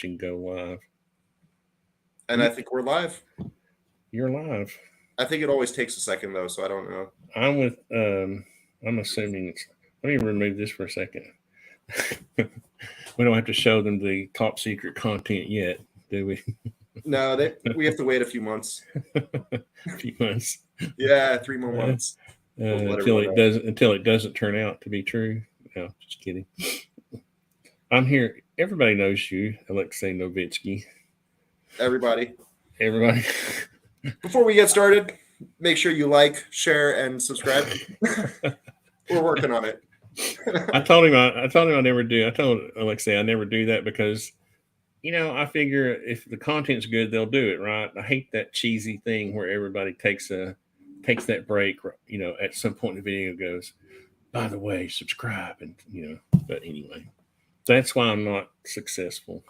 and go live. And I think we're live. You're live. I think it always takes a second though, so I don't know. I'm with. I'm assuming it's. Let me remove this for a second. We don't have to show them the top secret content yet, do we? No, we have to wait a few months. A few months. Yeah, 3 more months. Until it doesn't turn out to be true. No, just kidding. I'm here. Everybody knows you, Alexei Novitzky. Everybody. Before we get started, make sure you like, share, and subscribe. We're working on it. I told him I never do. I told Alexei I never do that because, I figure if the content's good, they'll do it, right? I hate that cheesy thing where everybody takes that break, at some point in the video goes, by the way, subscribe, and but anyway, that's why I'm not successful.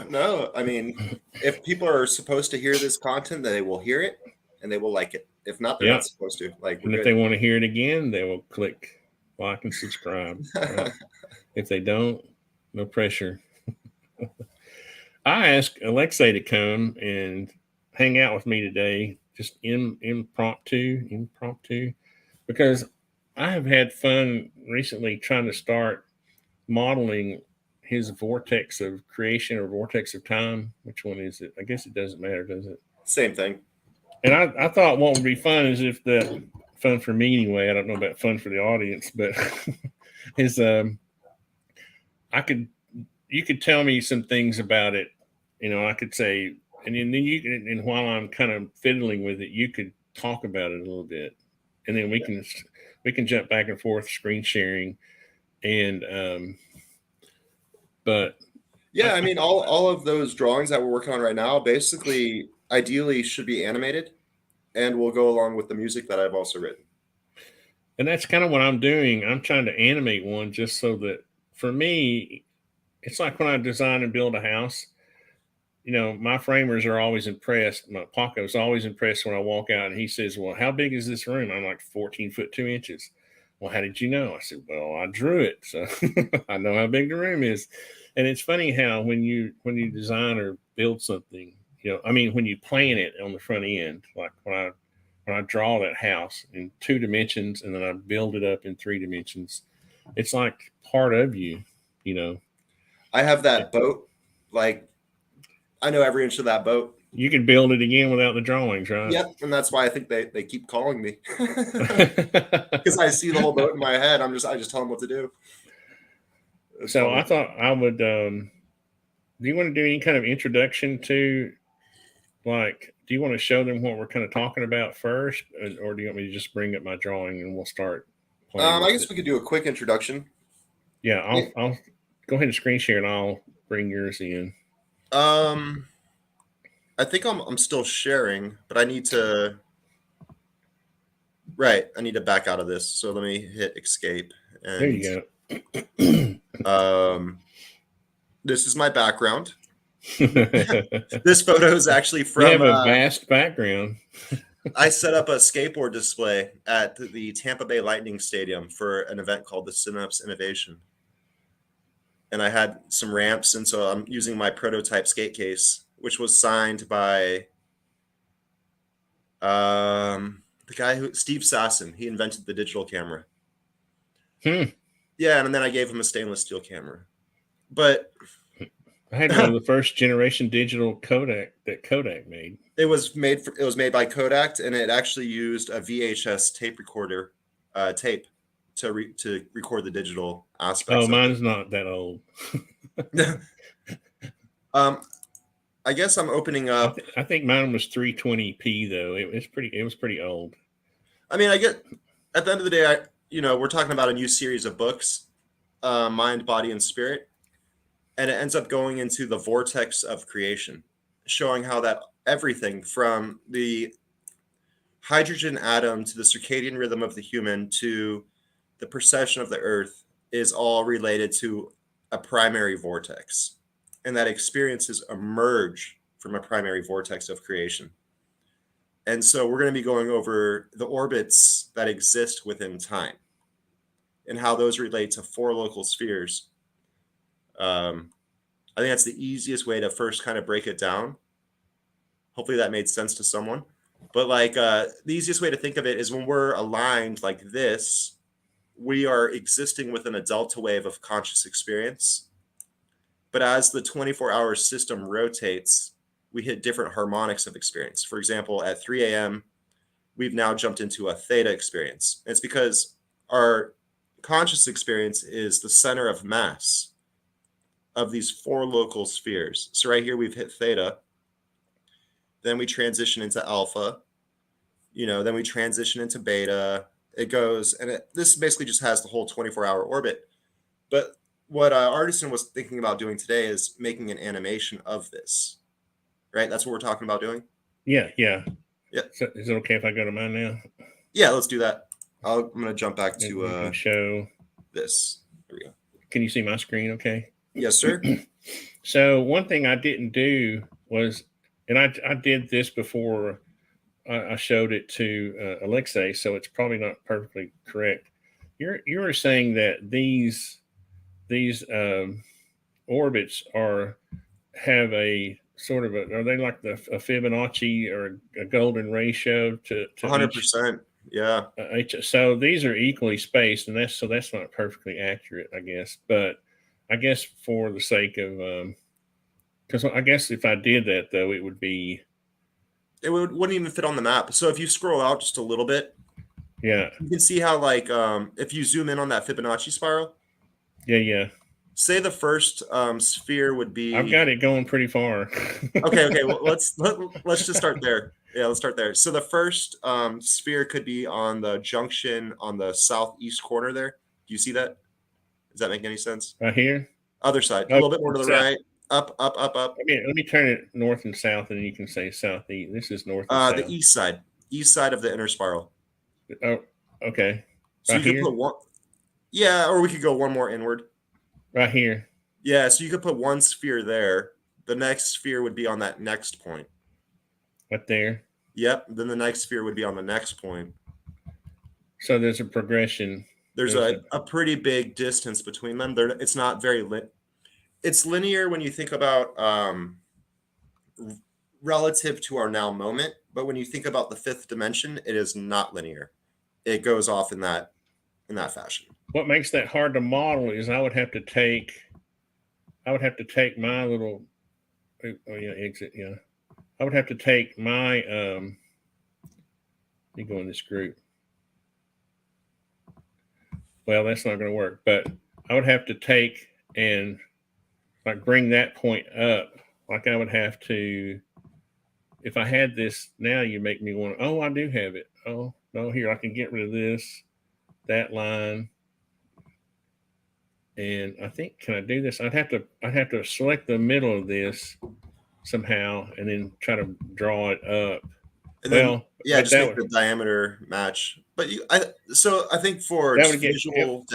No, I mean, if people are supposed to hear this content, they will hear it and they will like it. If not, they're not supposed to. And if they want to hear it again, they will click like and subscribe. Right? If they don't, no pressure. I asked Alexei to come and hang out with me today, just impromptu, because I have had fun recently trying to start modeling his vortex of creation or vortex of time. Which one is it? I guess it doesn't matter, does it? Same thing. And I thought what would be fun is if the fun for me anyway. I don't know about fun for the audience, but is you could tell me some things about it. I could say, and then and while I'm kind of fiddling with it, you could talk about it a little bit, and then we can jump back and forth, screen sharing, and but yeah, I mean, all of those drawings that we're working on right now, basically, ideally, should be animated, and will go along with the music that I've also written. And that's kind of what I'm doing. I'm trying to animate one just so that for me, it's like when I design and build a house. My framers are always impressed. My Paco's always impressed when I walk out and he says, well, how big is this room? I'm like 14 foot 2 inches. Well, how did you know? I said, well, I drew it. So I know how big the room is. And it's funny how when you design or build something, when you plan it on the front end, like when I draw that house in 2 dimensions and then I build it up in 3 dimensions, it's like part of you, I have that boat, I know every inch of that boat. You can build it again without the drawings, right? Yep, and that's why I think they keep calling me. Because I see the whole boat in my head. I just tell them what to do. So I thought I would, do you want to do any kind of introduction to, do you want to show them what we're kind of talking about first, or do you want me to just bring up my drawing and we'll start playing I guess we could do a quick introduction. Yeah, I'll go ahead and screen share and I'll bring yours in. I think I'm still sharing, but I need to back out of this. So let me hit escape. And, there you go. This is my background. This photo is actually from. You have a vast background. I set up a skateboard display at the Tampa Bay Lightning Stadium for an event called the Synapse Innovation. And I had some ramps, and so I'm using my prototype skate case, which was signed by the guy Steve Sasson. He invented the digital camera. Yeah, and then I gave him a stainless steel camera. But I had one of the first generation digital Kodak that Kodak made. It was made by Kodak, and it actually used a VHS tape recorder tape to record the digital aspects. Oh, mine's not that old. I guess I'm opening up. I think mine was 320p though. It was pretty old. I mean, I get at the end of the day, we're talking about a new series of books, Mind, Body, and Spirit, and it ends up going into the vortex of creation, showing how that everything from the hydrogen atom to the circadian rhythm of the human to the precession of the earth is all related to a primary vortex, and that experiences emerge from a primary vortex of creation. And so we're going to be going over the orbits that exist within time and how those relate to 4 local spheres. I think that's the easiest way to first kind of break it down. Hopefully that made sense to someone. But like the easiest way to think of it is when we're aligned like this, we are existing within a delta wave of conscious experience. But as the 24-hour system rotates, we hit different harmonics of experience. For example, at 3 a.m., we've now jumped into a theta experience. It's because our conscious experience is the center of mass of these 4 local spheres. So right here, we've hit theta. Then we transition into alpha. Then we transition into beta. It goes, and this basically just has the whole 24-hour orbit. But what Artisan was thinking about doing today is making an animation of this, right? That's what we're talking about doing. Yeah. So, is it okay if I go to mine now? Yeah, let's do that. I'm going to jump back You to can show this. There we go. Can you see my screen? Okay. Yes, sir. So one thing I didn't do was, and I did this before I showed it to Alexei, so it's probably not perfectly correct. You were saying that these orbits have a sort of are they like a Fibonacci or a golden ratio to 100%. Yeah. So these are equally spaced, and that's not perfectly accurate, I guess. But I guess for the sake of because I guess if I did that though, it would be. It wouldn't even fit on the map. So if you scroll out just a little bit, Yeah, you can see how like if you zoom in on that Fibonacci spiral. Yeah. Say the first sphere would be. I've got it going pretty far. Okay. Well, let's just start there. Yeah, let's start there. So the first sphere could be on the junction on the southeast corner there. Do you see that? Does that make any sense? Right here? Other side. A Oh, little bit more to the south. right. Up. Let me turn it north and south, and then you can say southeast. This is north and south. The east side of the inner spiral. Oh, okay. So right you here? could put one. Yeah, or we could go one more inward. Right here. Yeah, so you could put one sphere there. The next sphere would be on that next point. Right there. Yep. Then the next sphere would be on the next point. So there's a progression. There's a pretty big distance between them. It's not very it's linear when you think about relative to our now moment, but when you think about the 5th dimension, it is not linear. It goes off in that fashion. What makes that hard to model is I would have to take my little exit. Yeah. I would have to take my let me go in this group. Well, that's not going to work, but I would have to take and like bring that point up. Like I would have to, if I had this now, you make me want, oh, I do have it. Oh, no, here, I can get rid of this, that line. And I think, can I do this? I'd have to select the middle of this somehow and then try to draw it up. And then, just make the diameter match. But I think for visual.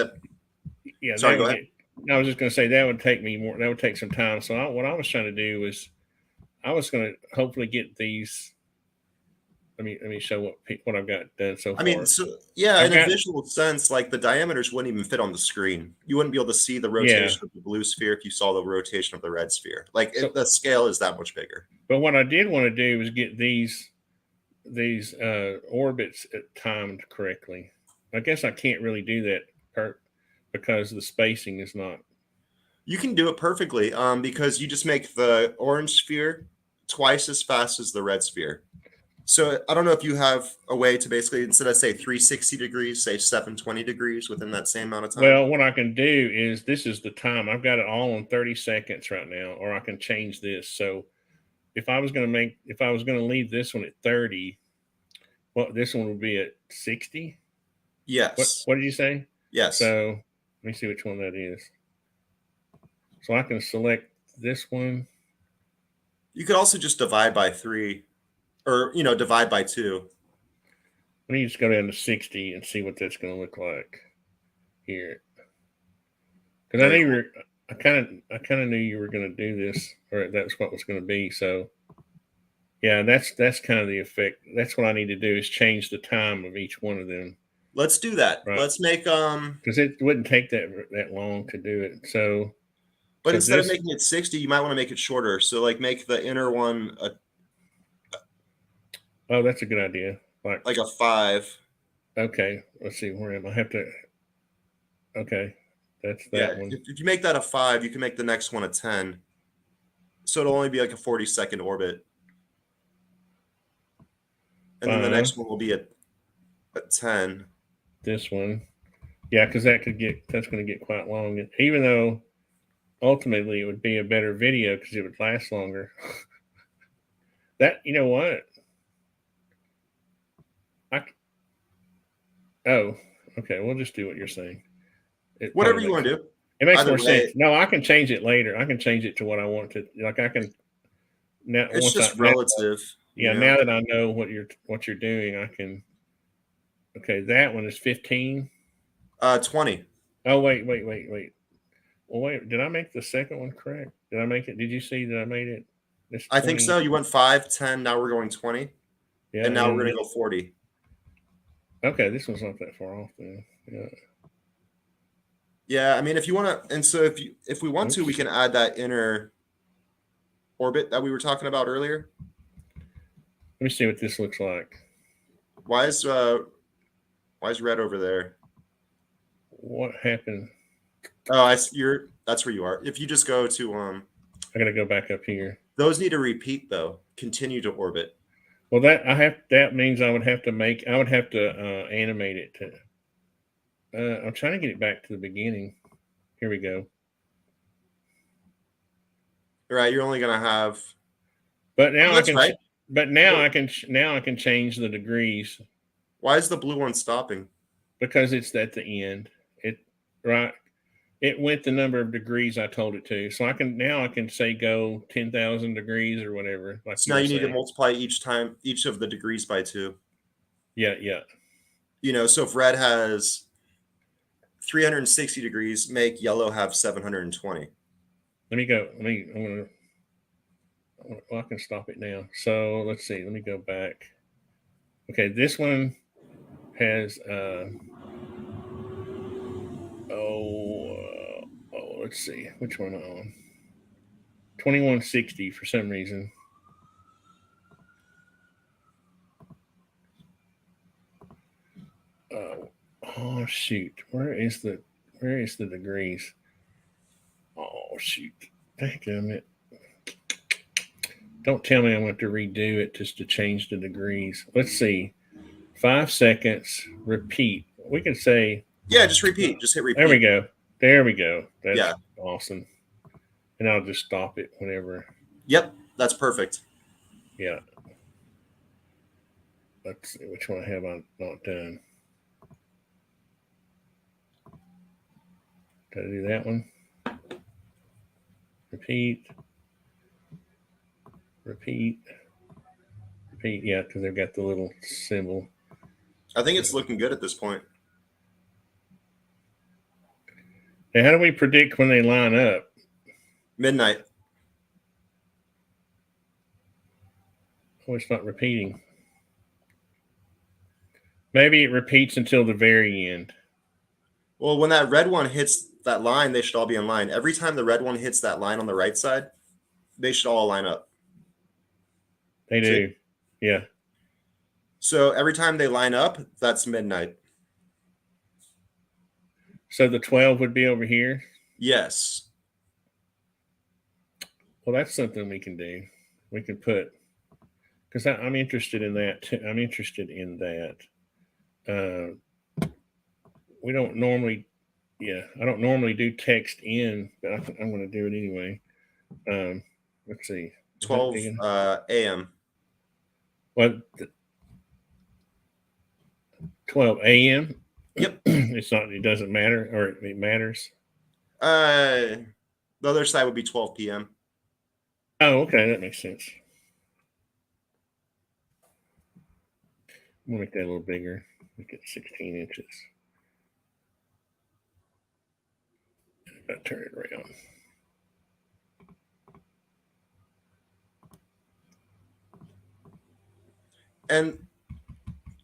Yeah. Sorry, go ahead. I was just going to say that would take me more. That would take some time. So what I was trying to do was, I was going to hopefully get these. Let me show what I've got done so far. I mean, in a visual sense, like the diameters wouldn't even fit on the screen. You wouldn't be able to see the rotation of the blue sphere if you saw the rotation of the red sphere. Like the scale is that much bigger. But what I did want to do was get these orbits timed correctly. I guess I can't really do that because the spacing is not. You can do it perfectly because you just make the orange sphere twice as fast as the red sphere. So I don't know if you have a way to basically, instead of say 360 degrees, say 720 degrees within that same amount of time. Well, what I can do is, this is the time. I've got it all on 30 seconds right now, or I can change this. So if I was going to leave this one at 30, well, this one would be at 60. Yes. What did you say? Yes. So let me see which one that is. So I can select this one. You could also just divide by 3. Or, divide by 2. Let me just go down to 60 and see what that's going to look like here. Because I kind of knew you were going to do this, or that's what was going to be. So, yeah, that's kind of the effect. That's what I need to do, is change the time of each one of them. Let's do that. Right. Let's make because it wouldn't take that long to do it. So But So instead of this, making it 60, you might want to make it shorter. So like make the inner one oh, that's a good idea. like a 5. Okay, let's see, where am I? Have to, okay, that's Yeah, that one. if you make that a 5, you can make the next one a 10. So it'll only be like a 40-second orbit. And then the 5, next one will be a 10. this one. Yeah, because that's going to get quite long. Even though ultimately it would be a better video because it would last longer. That, you know what? I, oh, okay, we'll just do what you're saying. It Whatever probably you makes want to do. it makes Either more sense. way, No, I can change it later. I can change it to what I want to. Like I can now it's just relative, you yeah, know. now that I know what you're doing, I can. Okay, that one is 15. 20. Oh wait. Well, wait. Did I make the second one correct? Did I make it? Did you see that I made it? It's I think 20. so. You went 5, 10. Now we're going 20. Yeah, And now we're and going to go 40. okay, this one's not that far off then. Yeah. Yeah, I mean, if you want to, and so if we want to, we Oops. can add that inner orbit that we were talking about earlier. Let me see what this looks like. Why is red over there? What happened? Oh, that's where you are. If you just go to I gotta go back up here. those need to repeat though. Continue to orbit. Well, that means I would have to animate it to. I'm trying to get it back to the beginning. Here we go. Right, you're only gonna have. But now Oh, I that's can. right. Now I can change the degrees Why is the blue one stopping? because it's at the end. It right. It went the number of degrees I told it to. So I can say go 10,000 degrees or whatever, like So you now were you need to saying. multiply each of the degrees by 2. Yeah. You know, so if red has 360 degrees, make yellow have 720. Let me go. Well, I can stop it now. So let's see. Let me go back. Okay, this one has let's see which one I'm on. 2160 for some reason. Oh shoot, where is the degrees? Oh shoot, damn it! Don't tell me I'm going to redo it just to change the degrees. Let's see, 5 seconds. Repeat. We can say Yeah, just repeat. Just hit there we repeat. go. There we go. That's Yeah. awesome. And I'll just stop it whenever. Yep, that's perfect. Yeah. Let's see which one have I not done. Did I do that one? Repeat. Repeat. Repeat. Yeah, because they've got the little symbol. I think it's looking good at this point. Now, how do we predict when they line up? Midnight. Oh, it's not repeating. Maybe it repeats until the very end. Well, when that red one hits that line, they should all be in line. Every time the red one hits that line on the right side, they should all line up. They See? do. Yeah. So every time they line up, that's midnight. So the 12 would be over here. Yes. Well, that's something we can do. We can put, because I'm interested in that too. I'm interested in that. We don't normally, yeah, I don't normally do text in, but I'm going to do it anyway. Let's see. Is that 12 big enough? a.m. Well, 12 a.m. Yep. It's not. It doesn't matter, or it matters. The other side would be 12 p.m. Oh, okay, that makes sense. I'm gonna make that a little bigger. Make it 16 inches. If I turn it around. And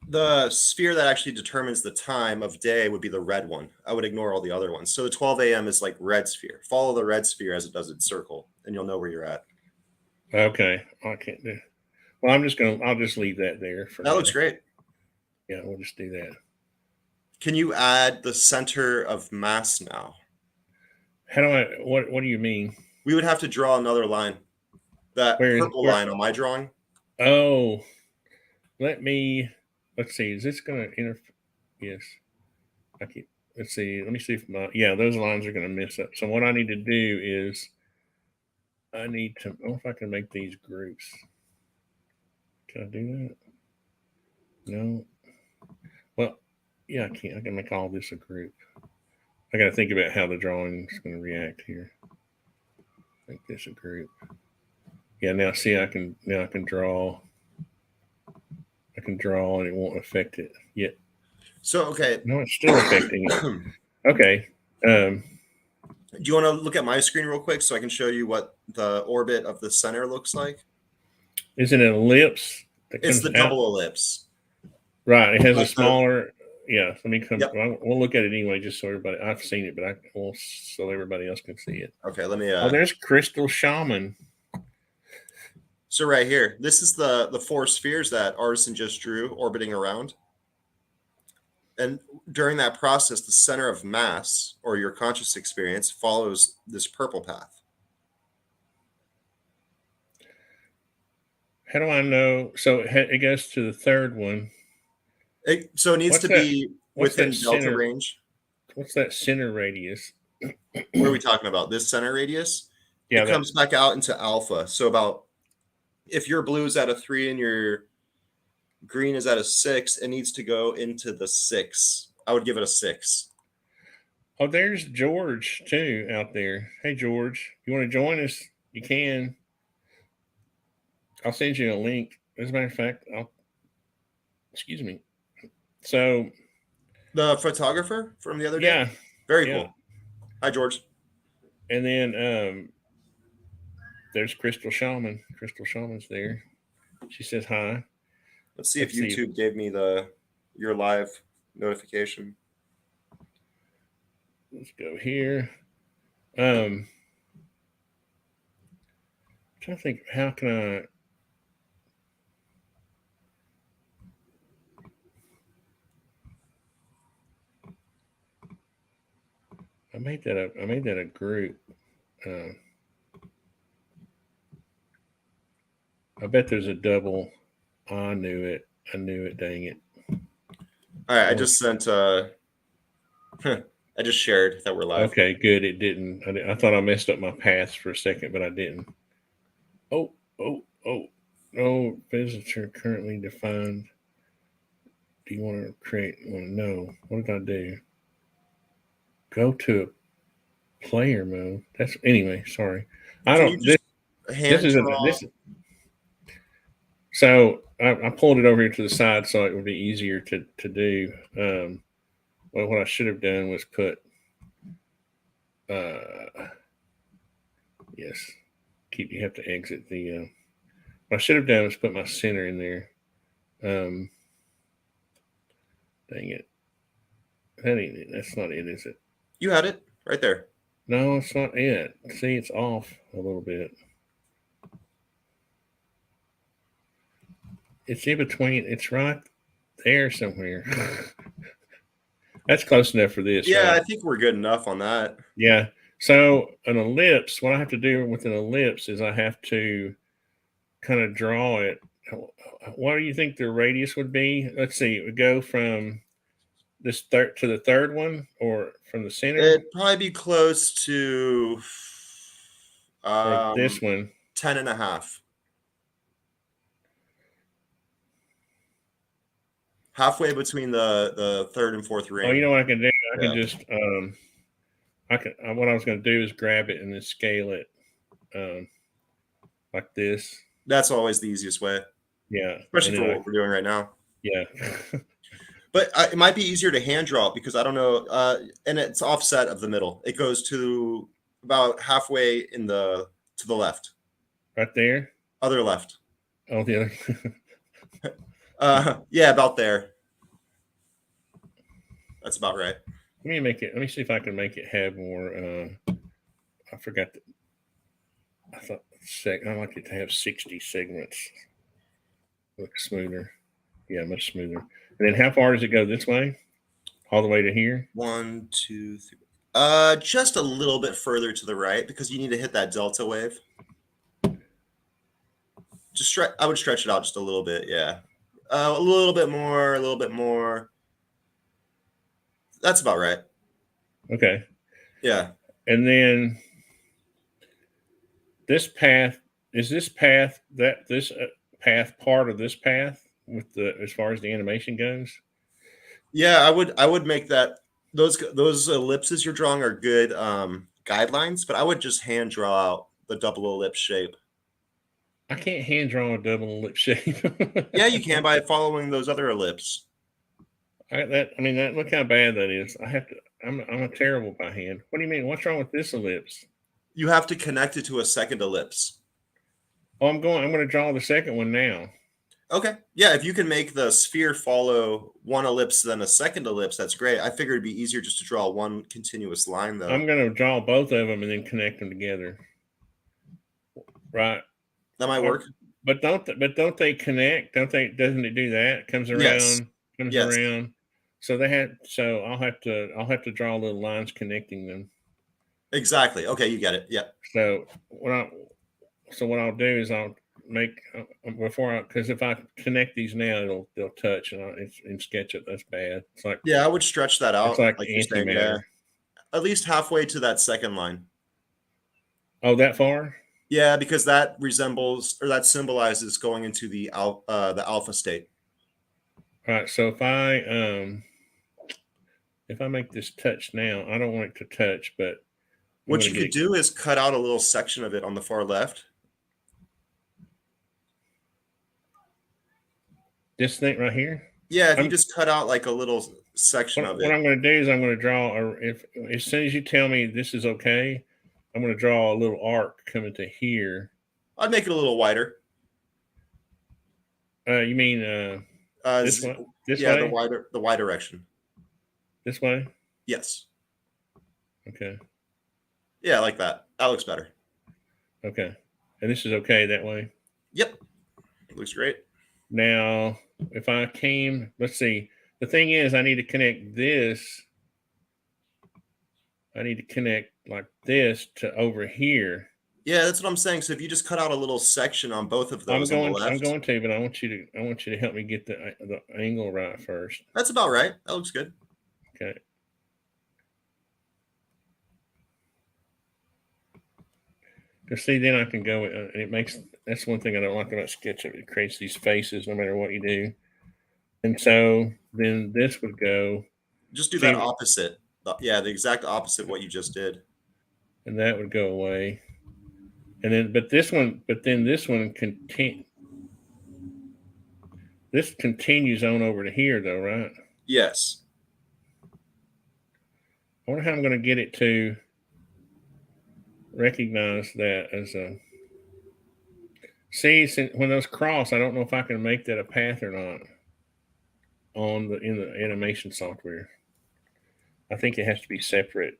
The sphere that actually determines the time of day would be the red one. I would ignore all the other ones. So the 12 a.m. is like red sphere. Follow the red sphere as it does its circle, and you'll know where you're at. Okay, I can't do. Well, I'll just leave that there for That now. looks great. Yeah, we'll just do that. Can you add the center of mass now? How do I? What do you mean? We would have to draw another line. That purple line on my drawing. Oh, let's see. Is this going to interfere? Yes. Let's see. Let me see if those lines are going to mess up. So what I need to do is I need to, if I can make these groups. Can I do that? No. Well, yeah, I can. I can make all this a group. I got to think about how the drawing is going to react here. Make this a group. Yeah, now see, I can draw. I can draw, and it won't affect it yet. So okay. No, it's still affecting it. Okay. Do you want to look at my screen real quick so I can show you what the orbit of the center looks like? Is it an ellipse? It's the double ellipse. Right. It has a smaller. Yeah. Let me come. Yep. We'll look at it anyway, just so everybody. I've seen it, but so everybody else can see it. Okay. Let me. Oh, there's Crystal Shaman. So right here, this is the four spheres that Artisan just drew orbiting around. And during that process, the center of mass, or your conscious experience, follows this purple path. How do I know? So it goes to the third one. So it needs to be within delta range. What's that center radius? What are we talking about? This center radius? Yeah. It comes back out into alpha. So about, if your blue is at a 3 and your green is at a 6, it needs to go into the 6. I would give it a 6. Oh, there's George too out there. Hey, George, you want to join us? You can. I'll send you a link. As a matter of fact, excuse me. So the photographer from the other day? Yeah. Very cool. Hi, George. And then there's Crystal Shaman. Crystal Shaman's there. She says hi. Let's see if YouTube gave me your live notification. Let's go here. I'm trying to think, how can I made that a group. I bet there's a double. I knew it. Dang it. All right. I just sent, I just shared that we're live. Okay, good. It didn't. I thought I messed up my paths for a second, but I didn't. Oh. No visitor currently defined. Do you want to create one? No. What did I do? Go to player mode. Anyway. Sorry. I don't. So I pulled it over here to the side so it would be easier to do. Well, what I should have done was put. Yes. You have to exit the. What I should have done was put my center in there. Dang it. That's not it, is it? You had it right there. No, it's not it. See, it's off a little bit. It's in between. It's right there somewhere. That's close enough for this. Yeah, right? I think we're good enough on that. Yeah. So an ellipse, what I have to do with an ellipse is I have to kind of draw it. What do you think the radius would be? Let's see. It would go from this third to the third one, or from the center? It'd probably be close to this one. 10.5. Halfway between the third and fourth ring. Oh, you know what I can do? I can just what I was going to do is grab it and then scale it like this. That's always the easiest way. Yeah. Especially for what we're doing right now. Yeah. But it might be easier to hand draw because I don't know. And it's offset of the middle. It goes to about halfway to the left. Right there? Other left. Oh, the other. Yeah, about there. That's about right. Let me make it. Let me see if I can make it have more. I forgot. I thought I like it to have 60 segments. Look smoother. Yeah, much smoother. And then how far does it go this way? All the way to here? 1, 2, 3. Just a little bit further to the right because you need to hit that delta wave. Just I would stretch it out just a little bit. Yeah, a little bit more. A little bit more. That's about right. Okay. Yeah. And then this path is this path path part of this path with the as far as the animation goes. Yeah, I would make that those ellipses you're drawing are good guidelines, but I would just hand draw out the double ellipse shape. I can't hand draw a double ellipse shape. Yeah, you can by following those other ellipses. Look how bad that is. I have to. I'm a terrible by hand. What do you mean? What's wrong with this ellipse? You have to connect it to a second ellipse. Oh, I'm going to draw the second one now. Okay. Yeah, if you can make the sphere follow one ellipse then a second ellipse, that's great. I figured it'd be easier just to draw one continuous line though. I'm going to draw both of them and then connect them together. Right. That might work. But don't they connect? Doesn't it do that? It comes around, yes. around. So I'll have to draw little lines connecting them. Exactly. Okay, you get it. Yeah. So what I'll do is I'll make because if I connect these now, they'll touch and in SketchUp that's bad. It's like I would stretch that out. It's like antimatter. Yeah. At least halfway to that second line. Oh, that far? Yeah, because that symbolizes going into the alpha state. All right. So if I make this touch now, I don't want it to touch, but what you could do is cut out a little section of it on the far left. This thing right here? Yeah, if you just cut out like a little section of it. What I'm going to do is I'm going to draw, as soon as you tell me this is okay, I'm going to draw a little arc coming to here. I'd make it a little wider. You mean this way? This way? The Y direction. This way? Yes. Okay. Yeah, like that. That looks better. Okay. And this is okay that way? Yep. Looks great. Now, if I came, let's see. The thing is, I need to connect this. I need to connect like this to over here. Yeah, that's what I'm saying. So if you just cut out a little section on both of those I'm going to, but I want you to help me get the angle right first. That's about right. That looks good. Okay. Because see, then I can go. That's one thing I don't like about SketchUp. It creates these faces no matter what you do. And so then this would go. Just do that opposite. Yeah, the exact opposite of what you just did. And that would go away. And then, this one this continues on over to here though, right? Yes. I wonder how I'm going to get it to recognize that as a. See, when those cross, I don't know if I can make that a path or not in the animation software. I think it has to be separate.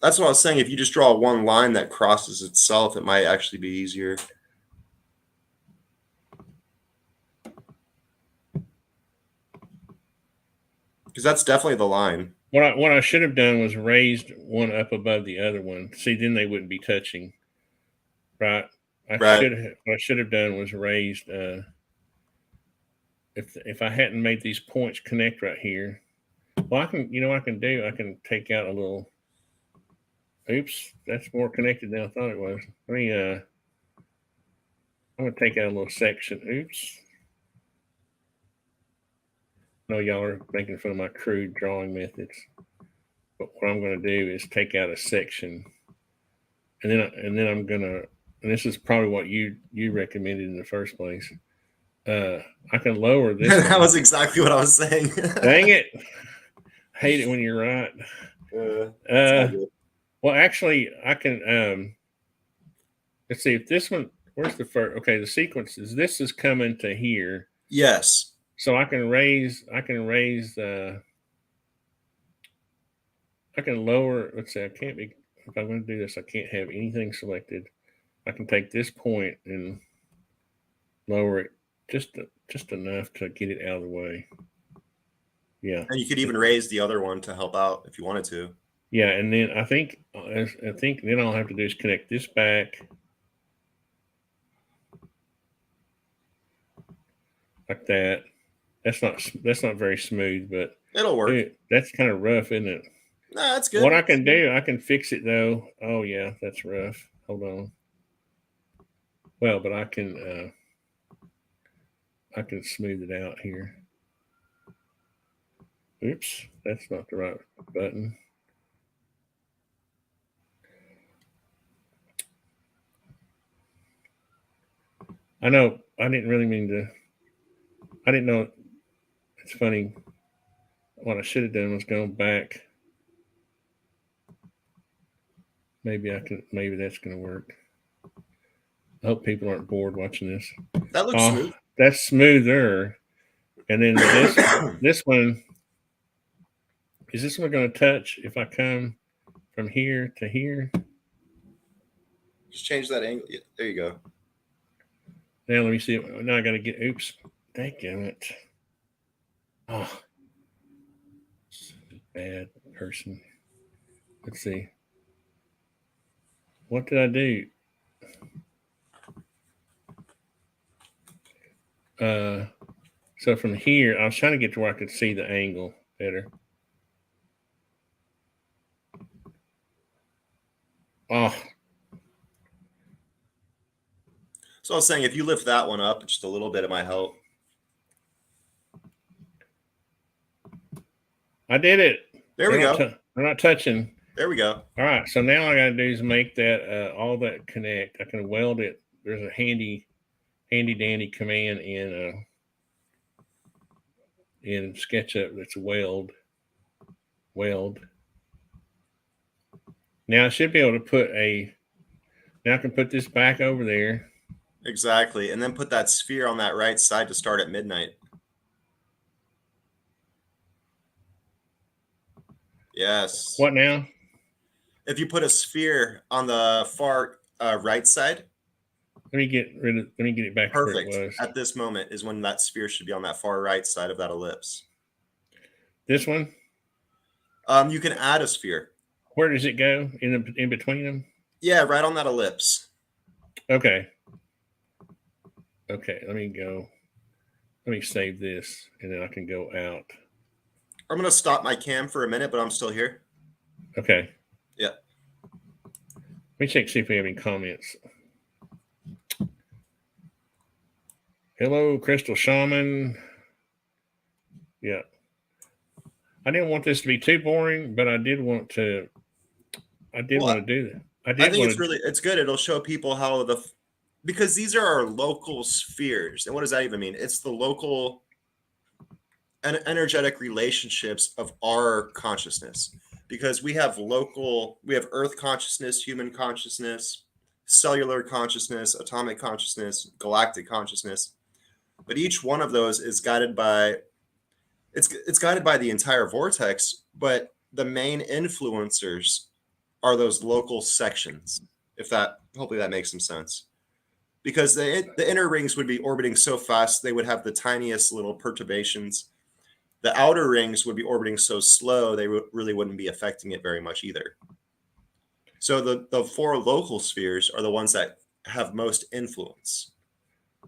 That's what I was saying. If you just draw one line that crosses itself, it might actually be easier. Because that's definitely the line. What I should have done was raised one up above the other one. See, then they wouldn't be touching. Right. What I should have done was raised. If I hadn't made these points connect right here, well, I can take out a little. Oops, that's more connected than I thought it was. I'm going to take out a little section. Oops. No, y'all are making fun of my crude drawing methods. But what I'm going to do is take out a section, and then I'm going to. And this is probably what you recommended in the first place. I can lower this. That was exactly what I was saying. Dang it. Hate it when you're right. Well, actually, I can. Let's see if this one. Where's the first? Okay, the sequence is this is coming to here. Yes. So I can raise. I can lower. Let's say I can't be. If I'm going to do this, I can't have anything selected. I can take this point and lower it just enough to get it out of the way. Yeah. And you could even raise the other one to help out if you wanted to. Yeah, and then I think then all I have to do is connect this back like that. That's not very smooth, but It'll work. that's kind of rough, isn't it? No, that's good. What I can do, I can fix it though. Oh yeah, that's rough. Hold on. Well, but I can smooth it out here. Oops, that's not the right button. I know I didn't really mean to. I didn't know. It's funny. What I should have done was gone back. Maybe that's going to work. I hope people aren't bored watching this. That looks smooth. That's smoother. And then this one, is this one going to touch if I come from here to here? Just change that angle. Yeah, there you go. Now let me see. Now I got to get. Oops. Damn it. Oh, bad person. Let's see. What did I do? So from here, I was trying to get to where I could see the angle better. Oh. So I was saying, if you lift that one up just a little bit, it might help. I did it. There we go. I'm not touching. There we go. All right. So now all I got to do is make that all that connect. I can weld it. There's a handy dandy command in SketchUp that's weld. Now I should be able to put now I can put this back over there. Exactly. And then put that sphere on that right side to start at midnight. Yes. What now? If you put a sphere on the far right side. Let me get it back. Perfect. Where it was. At this moment is when that sphere should be on that far right side of that ellipse. This one? You can add a sphere. Where does it go? In between them? Yeah, right on that ellipse. Okay. Okay, let me go. Let me save this, and then I can go out. I'm going to stop my cam for a minute, but I'm still here. Okay. Yeah. Let me check, see if we have any comments. Hello, Crystal Shaman. Yeah. I didn't want this to be too boring, but I did want to do that. I think it's good. It'll show people how because these are our local spheres. And what does that even mean? It's the local and energetic relationships of our consciousness, because we have earth consciousness, human consciousness, cellular consciousness, atomic consciousness, galactic consciousness. But each one of those is guided by it's guided by the entire vortex, but the main influencers are those local sections. Hopefully that makes some sense. Because the inner rings would be orbiting so fast, they would have the tiniest little perturbations. The outer rings would be orbiting so slow, they really wouldn't be affecting it very much either. So the four local spheres are the ones that have most influence.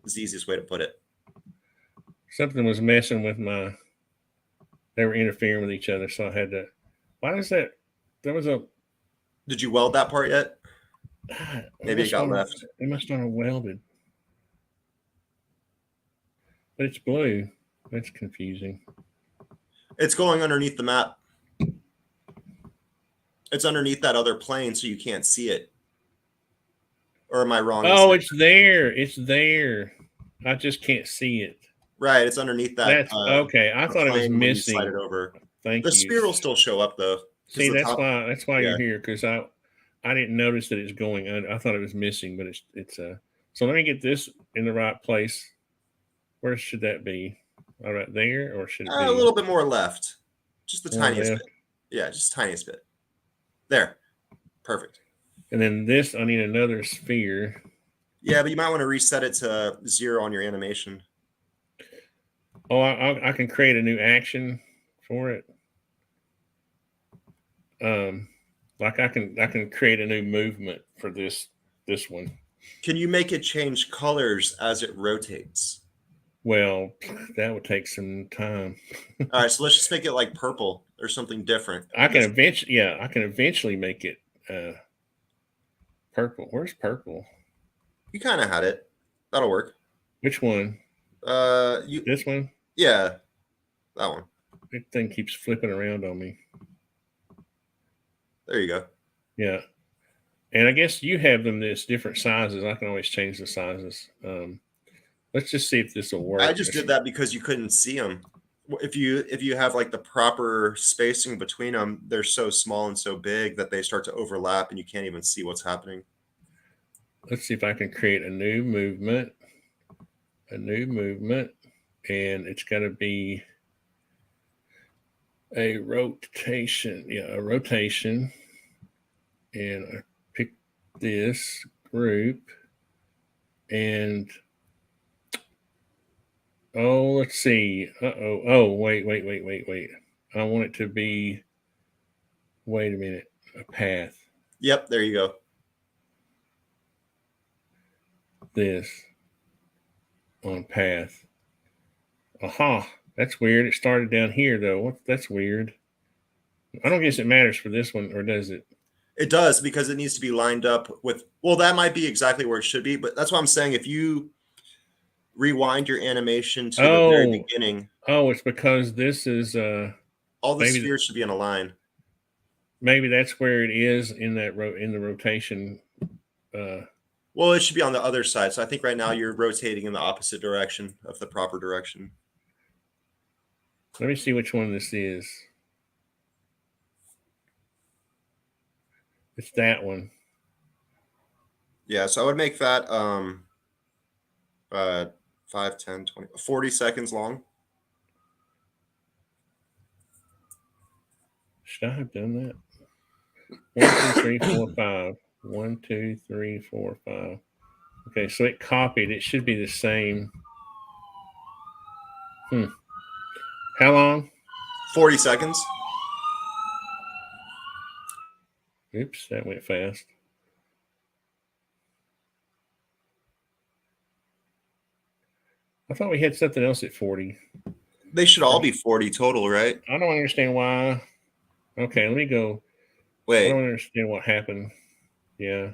Is the easiest way to put it. Something was messing with they were interfering with each other, so I had to. Why is that? There was a. Did you weld that part yet? Maybe it got left. It must not have welded. But it's blue. That's confusing. It's going underneath the map. It's underneath that other plane, so you can't see it. Or am I wrong? Oh, it's there. It's there. I just can't see it. Right, it's underneath that. That's okay. I thought it was missing. Slide it over. Thank you. The sphere will still show up though. See, that's why you're here, because I didn't notice that it's going under. I thought it was missing, but it's so let me get this in the right place. Where should that be? All right there, or should it be a little bit more left? Just the tiniest bit. Yeah, just the tiniest bit. There. Perfect. And then this, I need another sphere. Yeah, but you might want to reset it to 0 on your animation. Oh, I can create a new action for it. Like I can create a new movement for this one. Can you make it change colors as it rotates? Well, that would take some time. All right, so let's just make it like purple or something different. I can eventually make it purple. Where's purple? You kind of had it. That'll work. Which one? You This one? yeah, that one. That thing keeps flipping around on me. There you go. Yeah. And I guess you have them this different sizes. I can always change the sizes. Let's just see if this will work. I just did that because you couldn't see them. If you have like the proper spacing between them, they're so small and so big that they start to overlap and you can't even see what's happening. Let's see if I can create a new movement. And it's going to be a rotation. Yeah, a rotation. And I pick this group and let's see. Oh, wait. I want it to be, wait a minute, a path. Yep, there you go. This on path. Aha, that's weird. It started down here though. That's weird. I don't guess it matters for this one, or does it? It does, because it needs to be lined up with, well, that might be exactly where it should be, but that's what I'm saying. If you rewind your animation to the very beginning. Oh, it's because this is all the spheres should be in a line. Maybe that's where it is in that in the rotation. Well, it should be on the other side. So I think right now you're rotating in the opposite direction of the proper direction. Let me see which one this is. It's that one. Yeah, so I would make that 5, 10, 20, 40 seconds long. Should I have done that? 1, 2, 3, 4, 5. 1, 2, 3, 4, 5. Okay, so it copied. It should be the same. How long? 40 seconds. Oops, that went fast. I thought we had something else at 40. They should all be 40 total, right? I don't understand why. Okay, let me go. Wait. I don't understand what happened. Yeah.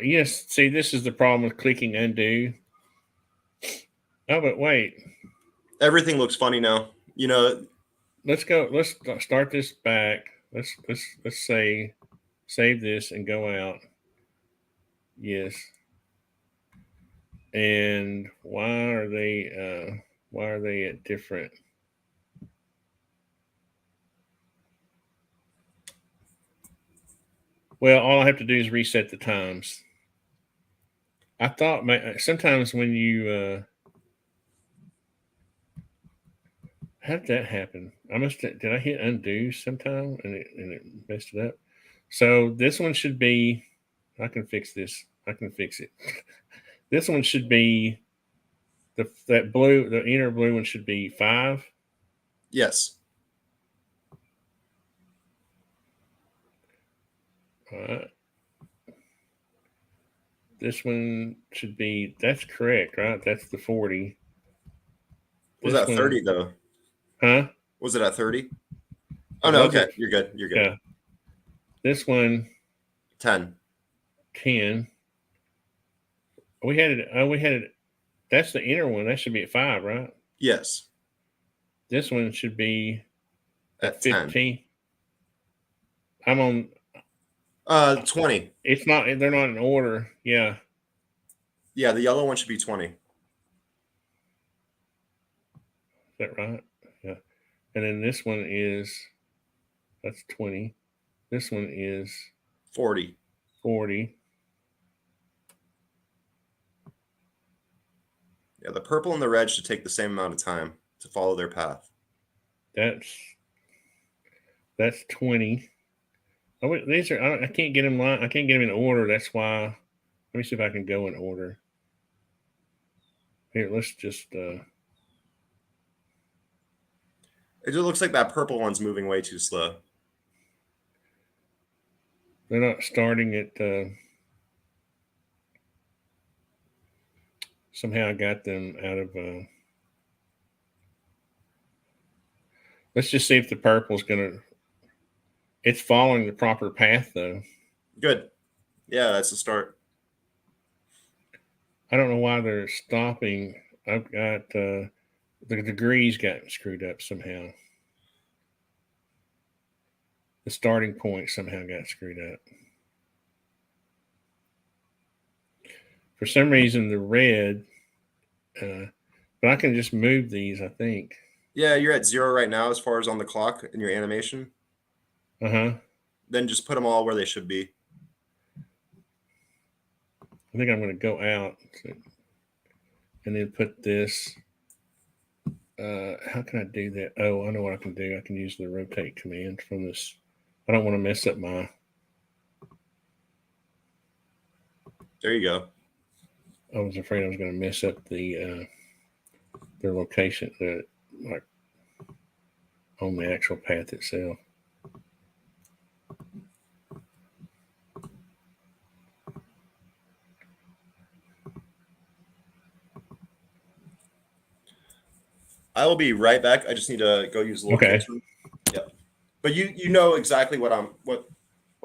Yes, see, this is the problem with clicking undo. Oh, but wait. Everything looks funny now. You know, let's go. Let's start this back. Let's say save this and go out. Yes. And why are they at different? Well, all I have to do is reset the times. I thought sometimes when you how did that happen? Did I hit undo sometime and it messed it up? So this one should be, I can fix this. I can fix it. This one should be the inner blue one should be 5. Yes. All right. This one should be, that's correct, right? That's the 40. Was that 30 though? Huh? Was it at 30? Oh no, okay. You're good. You're good. Yeah. This one 10. We had it. That's the inner one. That should be at 5, right? Yes. This one should be at 15. 10. I'm on 20. It's not, they're not in order. Yeah. Yeah, the yellow one should be 20. Is that right? Yeah. And then this one that's 20. This one is 40. Yeah, the purple and the red should take the same amount of time to follow their path. that's 20. Oh, wait, these are, I can't get them line. I can't get them in order. That's why. Let me see if I can go in order. Here, let's just. It just looks like that purple one's moving way too slow. They're not starting at. Somehow I got them out of. Let's just see if the purple's gonna. It's following the proper path though. Good. Yeah, that's the start. I don't know why they're stopping. I've got the degrees got screwed up somehow. The starting point somehow got screwed up. For some reason, the red, but I can just move these, I think. Yeah, you're at 0 right now as far as on the clock in your animation. Uh-huh. Then just put them all where they should be. I think I'm going to go out and then put this. How can I do that? Oh, I know what I can do. I can use the rotate command from this. I don't want to mess up my. There you go. I was afraid I was going to mess up their location, like on the actual path itself. I will be right back. I just need to go use the little kids room. Yep. But you know exactly what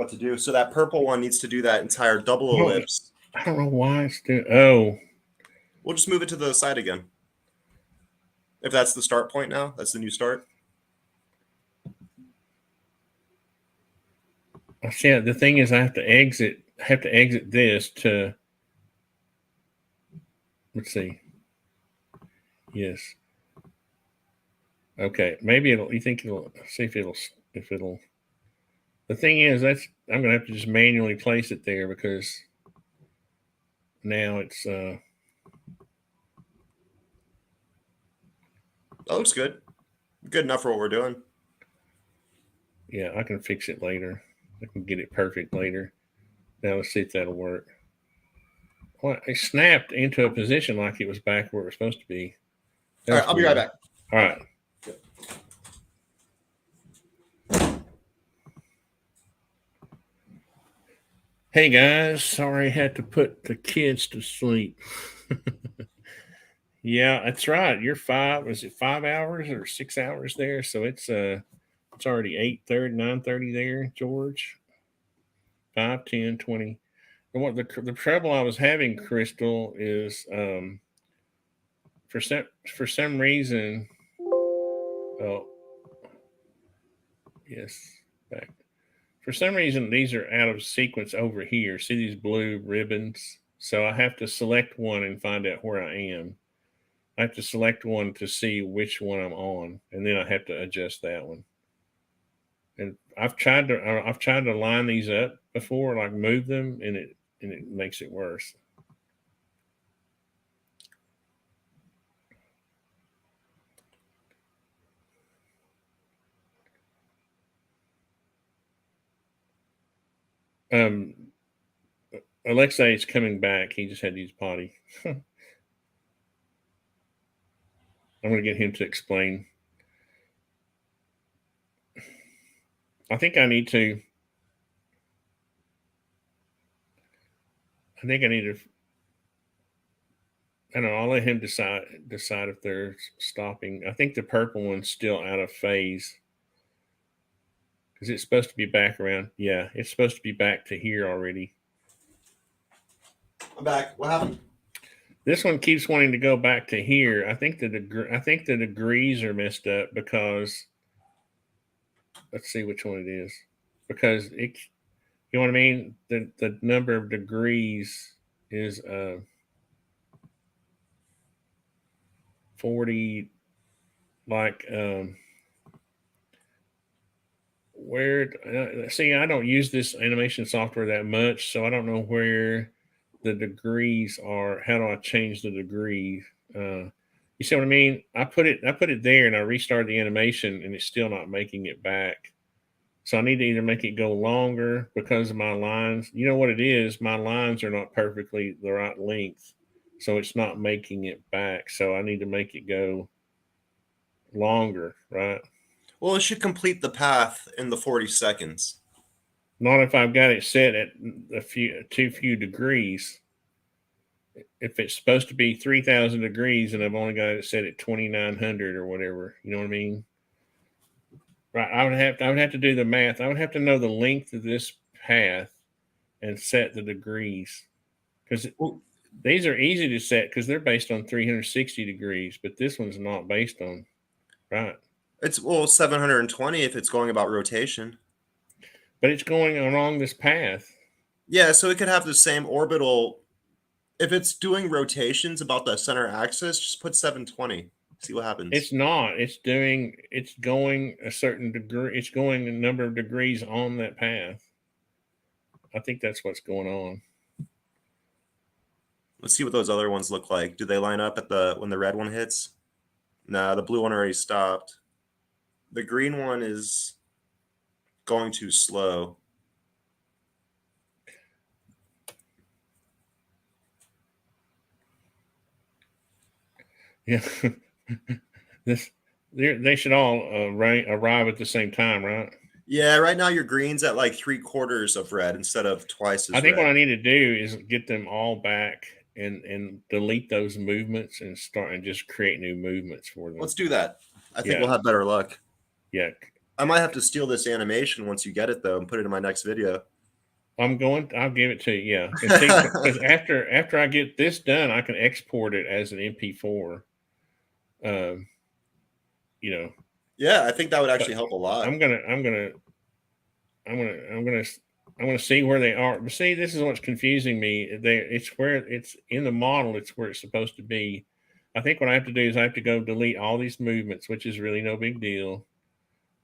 to do. So that purple one needs to do that entire double ellipse. I don't know why it's doing. Oh. We'll just move it to the side again. If that's the start point now, that's the new start. Yeah, the thing is, I have to exit this to. Let's see. Yes. Okay, maybe it'll. You think it'll see if it'll. The thing is, I'm gonna have to just manually place it there because now it's. That looks good. Good enough for what we're doing. Yeah, I can fix it later. I can get it perfect later. Now let's see if that'll work. Well, it snapped into a position like it was back where it was supposed to be. All right, I'll be right back. All right. Hey guys, sorry I had to put the kids to sleep. Yeah, that's right. You're 5. Was it 5 hours or 6 hours there? So it's already 8:30, 9:30 there, George. 5, 10, 20. And what the trouble I was having, Crystal, is for some reason. Oh, yes, back. For some reason, these are out of sequence over here. See these blue ribbons? So I have to select one and find out where I am. I have to select one to see which one I'm on, and then I have to adjust that one. And I've tried to line these up before, like move them, and it makes it worse. Alexei is coming back. He just had to use potty. I'm going to get him to explain. I think I need to. I don't know. I'll let him decide if they're stopping. I think the purple one's still out of phase because it's supposed to be back around. Yeah, it's supposed to be back to here already. I'm back. What happened? This one keeps wanting to go back to here. I think the degrees are messed up because let's see which one it is. Because it, you know what I mean? The number of degrees is 40. Like where see, I don't use this animation software that much, so I don't know where the degrees are. How do I change the degree? Yeah, You see what I mean? I put it there and I restarted the animation and it's still not making it back. So I need to either make it go longer because of my lines. You know what it is? My lines are not perfectly the right length. So it's not making it back. So I need to make it go longer, right? Well, it should complete the path in the 40 seconds. Not if I've got it set at too few degrees. If it's supposed to be 3,000 degrees and I've only got it set at 2,900 or whatever, you know what I mean? Right. I would have to do the math. I would have to know the length of this path and set the degrees because Well, these are easy to set because they're based on 360 degrees, but this one's not based on, right. it's 720 if it's going about rotation. But it's going along this path. Yeah, so it could have the same orbital. If it's doing rotations about the center axis, just put 720. See what happens. It's not. It's going a certain degree. It's going a number of degrees on that path. I think that's what's going on. Let's see what those other ones look like. Do they line up at when the red one hits? Nah, the blue one already stopped. The green one is going too slow. Yeah. They should all arrive at the same time, right? Yeah, right now your green's at like 3/4 of red instead of twice as I think red. what I need to do is get them all back and delete those movements and start and just create new movements for them. Let's do that. I think Yeah. we'll have better luck. Yeah. I might have to steal this animation once you get it though and put it in my next video. I'll give it to you. Yeah. Because after I get this done, I can export it as an MP4. You know. Yeah, I think that would actually help a lot. I'm gonna see where they are. But see, this is what's confusing me. It's where it's in the model. It's where it's supposed to be. I think what I have to do is I have to go delete all these movements, which is really no big deal.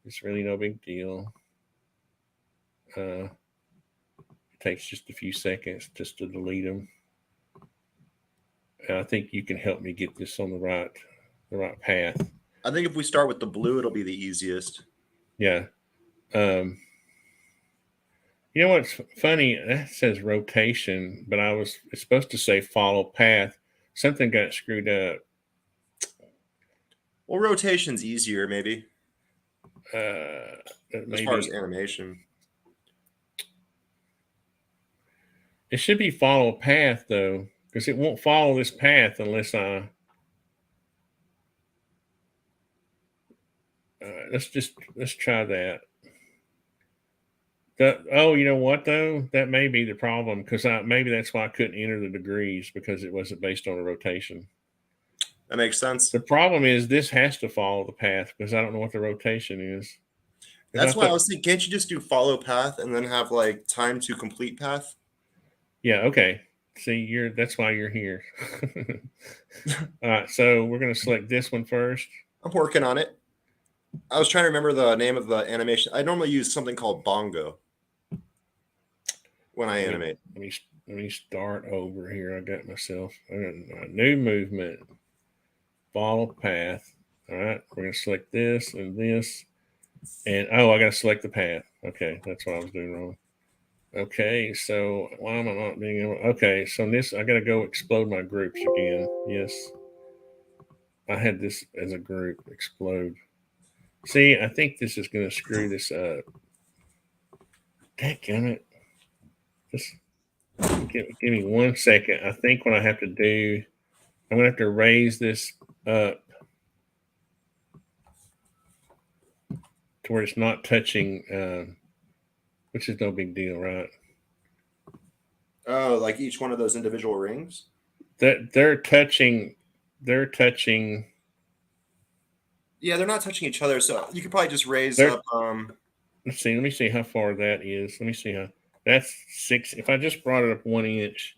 It's really no big deal. It takes just a few seconds just to delete them. And I think you can help me get this on the right path. I think if we start with the blue, it'll be the easiest. Yeah. You know what's funny? That says rotation, but it's supposed to say follow path. Something got screwed up. Well, rotation's easier, maybe. As far as animation. It should be follow path though, because it won't follow this path unless I. Let's try that. You know what though? That may be the problem because maybe that's why I couldn't enter the degrees because it wasn't based on a rotation. That makes sense. The problem is this has to follow the path because I don't know what the rotation is. That's why I was thinking, can't you just do follow path and then have like time to complete path? Yeah. Okay. See, that's why you're here. All right. So we're going to select this one first. I'm working on it. I was trying to remember the name of the animation. I normally use something called Bongo when I animate. Let me start over here. I got myself a new movement. Follow path. All right. We're going to select this and this. And I got to select the path. Okay. That's what I was doing wrong. Okay. So why am I not being able? Okay. So I got to go explode my groups again. Yes. I had this as a group explode. See, I think this is going to screw this up. Dadgummit. Just give me 1 second. I think what I have to do, I'm going to have to raise this up to where it's not touching, which is no big deal, right? Oh, like each one of those individual rings? They're touching. Yeah, they're not touching each other, so you could probably just raise up. Let's see. Let me see how far that is. Let me see how. That's 6. If I just brought it up 1 inch,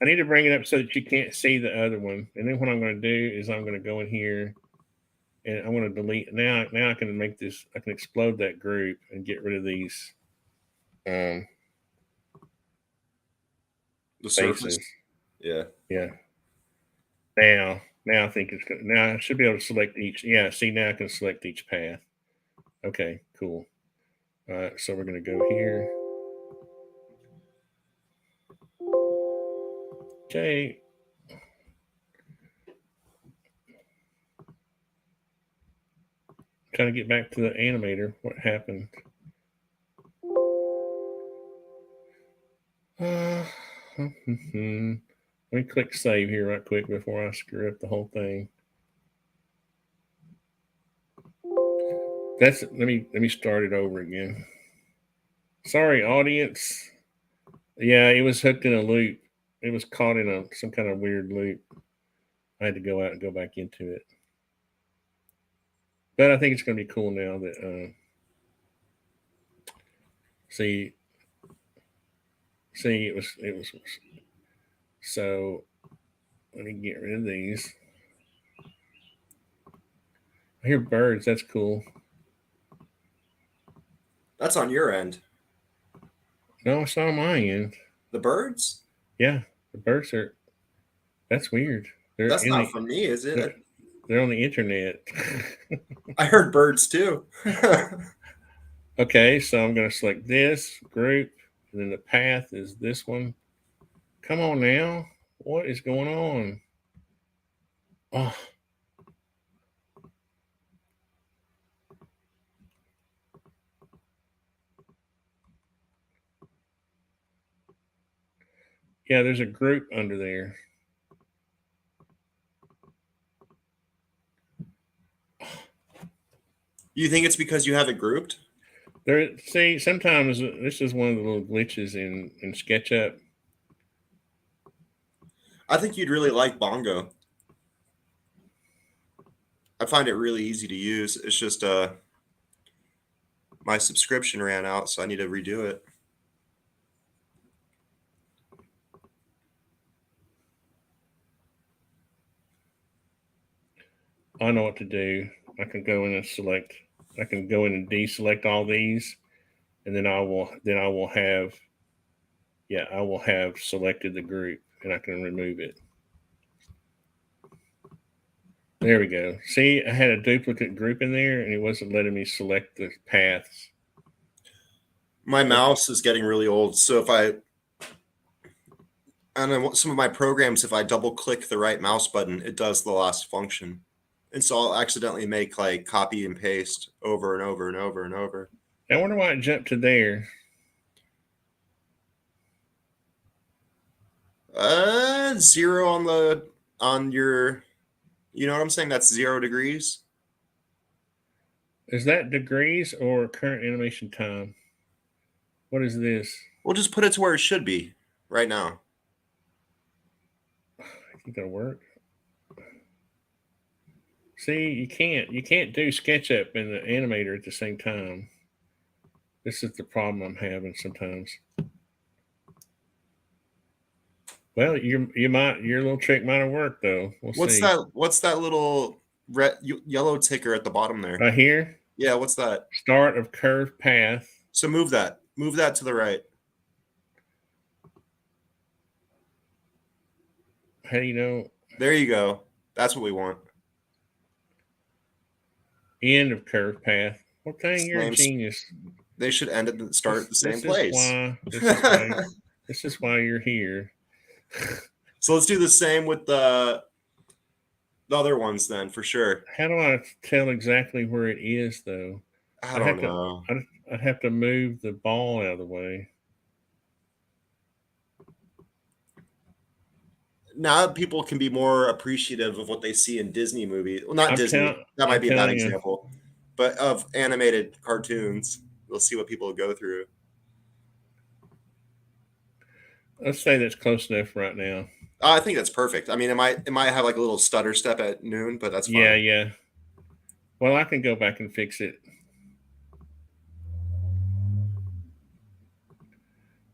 I need to bring it up so that you can't see the other one. And then what I'm going to do is I'm going to go in here, and I'm going to delete. Now I can make this. I can explode that group and get rid of these. The surface. Faces. Yeah. Yeah. Now Now I think it's good. Now I should be able to select each. Yeah, see, now I can select each path. Okay, cool. All right, so we're going to go here. Okay. Trying to get back to the animator. What happened? Let me click save here right quick before I screw up the whole thing. Let me start it over again. Sorry, audience. Yeah, it was hooked in a loop. It was caught in some kind of weird loop. I had to go out and go back into it. But I think it's going to be cool now that see it was so let me get rid of these. I hear birds. That's cool. That's on your end. No, it's not on my end. The birds? Yeah, the birds are. That's weird. They're That's in not the. from me, is it? They're on the internet. I heard birds too. Okay, so I'm going to select this group, and then the path is this one. Come on now. What is going on? Oh, yeah, there's a group under there. You think it's because you have it grouped? There, see, sometimes this is one of the little glitches in SketchUp. I think you'd really like Bongo. I find it really easy to use. It's just my subscription ran out, so I need to redo it. I know what to do. I can go in and select. I can go in and deselect all these, and then I will have. Yeah, I will have selected the group, and I can remove it. There we go. See, I had a duplicate group in there, and it wasn't letting me select the paths. My mouse is getting really old, so if I and some of my programs, if I double click the right mouse button, it does the last function. And so I'll accidentally make like copy and paste over and over and over and over. I wonder why it jumped to there. 0 on your, you know what I'm saying? That's 0 degrees. Is that degrees or current animation time? What is this? We'll just put it to where it should be right now. I think that'll work. See, you can't do SketchUp and the animator at the same time. This is the problem I'm having sometimes. Well, your little trick might have worked though. We'll see. What's that little red yellow ticker at the bottom there? Right here. Yeah, what's that? Start of curved path. So move that to the right. How do you know? There you go. That's what we want. End of curved path. Well, dang, you're a genius. They should end at the start at the same place. This is why you're here. So let's do the same with the other ones then, for sure. How do I tell exactly where it is though? I don't know. I'd have to move the ball out of the way. Now people can be more appreciative of what they see in Disney movies. Well, not Disney. That might be a bad example. But of animated cartoons. We'll see what people go through. Let's say that's close enough right now. I think that's perfect. I mean, it might have like a little stutter step at noon, but that's fine. Yeah. Well, I can go back and fix it.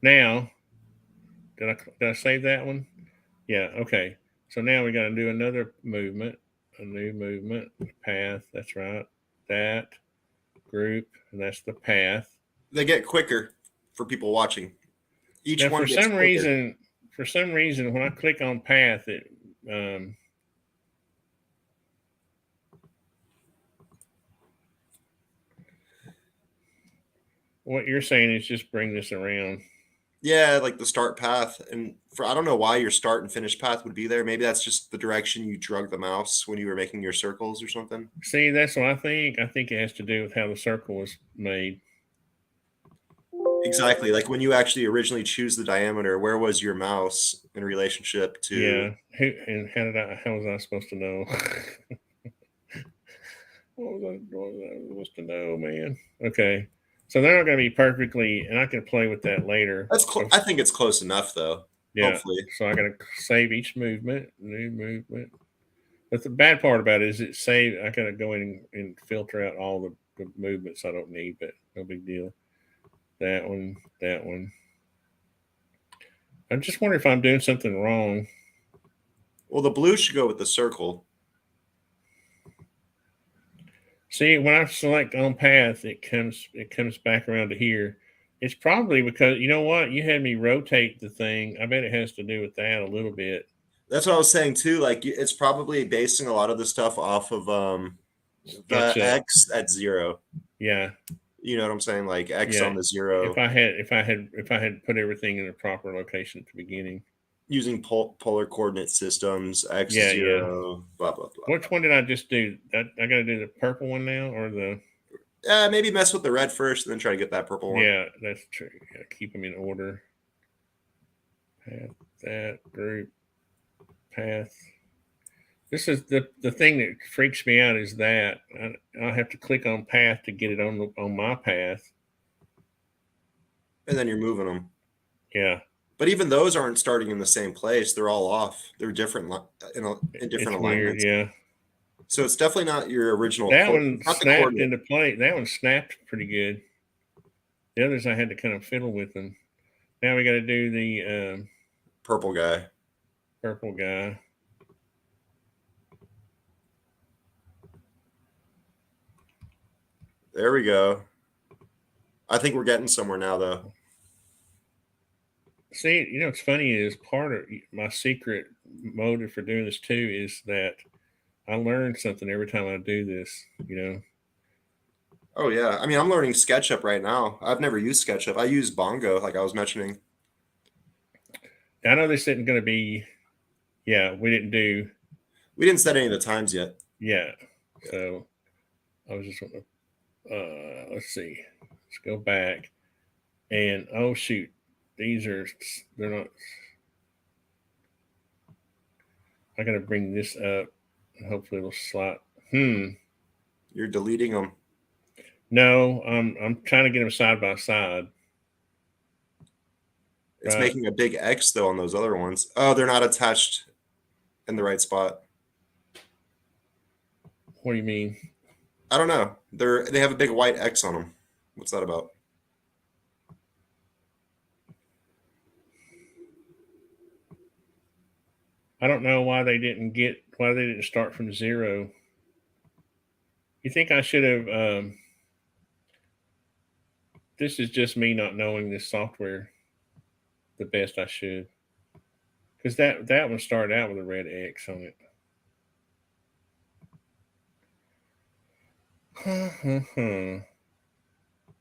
Now, did I save that one? Yeah, okay. So now we got to do another movement, a new movement, path. That's right. That group, and that's the path. They get quicker for people watching. Each now, one for some reason, when I click on path, what you're saying is just bring this around. Yeah, like the start path. And for I don't know why your start and finish path would be there. Maybe that's just the direction you drug the mouse when you were making your circles or something. See, that's what I think. I think it has to do with how the circle was made. Exactly. Like when you actually originally choose the diameter, where was your mouse in relationship to Yeah. Who and how did I? How was I supposed to know? What was I supposed to know, man? Okay. So they're not going to be perfectly, and I can play with that later. I think it's close enough though. Yeah. Hopefully. So I got to save each movement, new movement. But the bad part about it is it save. I got to go in and filter out all the movements I don't need, but no big deal. That one, that one. I just wonder if I'm doing something wrong. Well, the blue should go with the circle. See, when I select on path, it comes back around to here. It's probably because you know what? You had me rotate the thing. I bet it has to do with that a little bit. That's what I was saying too. Like it's probably basing a lot of the stuff off of the SketchUp. X at 0. Yeah, You know what I'm saying? Like X yeah. on the 0 If I had put everything in the proper location at the beginning. using polar coordinate systems, X Yeah, yeah. 0, blah blah blah. Which one did I just do? I got to do the purple one now, or the Maybe mess with the red first, and then try to get that purple one. yeah. That's true. Yeah, keep them in order. Path, that group, path. This is the thing that freaks me out is that I have to click on path to get it on my path. And then you're moving them. Yeah, But even those aren't starting in the same place. They're all off. They're different in different it's alignments. weird. Yeah, So it's definitely not your original. that one not the snapped coordinate. into place. That one snapped pretty good. The others I had to kind of fiddle with them. Now we got to do the Purple guy. purple guy. There we go. I think we're getting somewhere now, though. See, you know what's funny is part of my secret motive for doing this too is that I learn something every time I do this. You know. Oh yeah, I mean I'm learning SketchUp right now. I've never used SketchUp. I use Bongo, like I was mentioning. I know this isn't going to be. Yeah, we didn't do. We didn't set any of the times yet. Yeah, so I was just going to. Let's see. Let's go back, and oh shoot, they're not. I got to bring this up. Hopefully it'll slide. You're deleting them. No, I'm trying to get them side by side. It's making a big X though on those other ones. Oh, they're not attached in the right spot. What do you mean? I don't know. They have a big white X on them. What's that about? I don't know why they didn't start from 0. You think I should have? This is just me not knowing this software the best I should, because that one started out with a red X on it.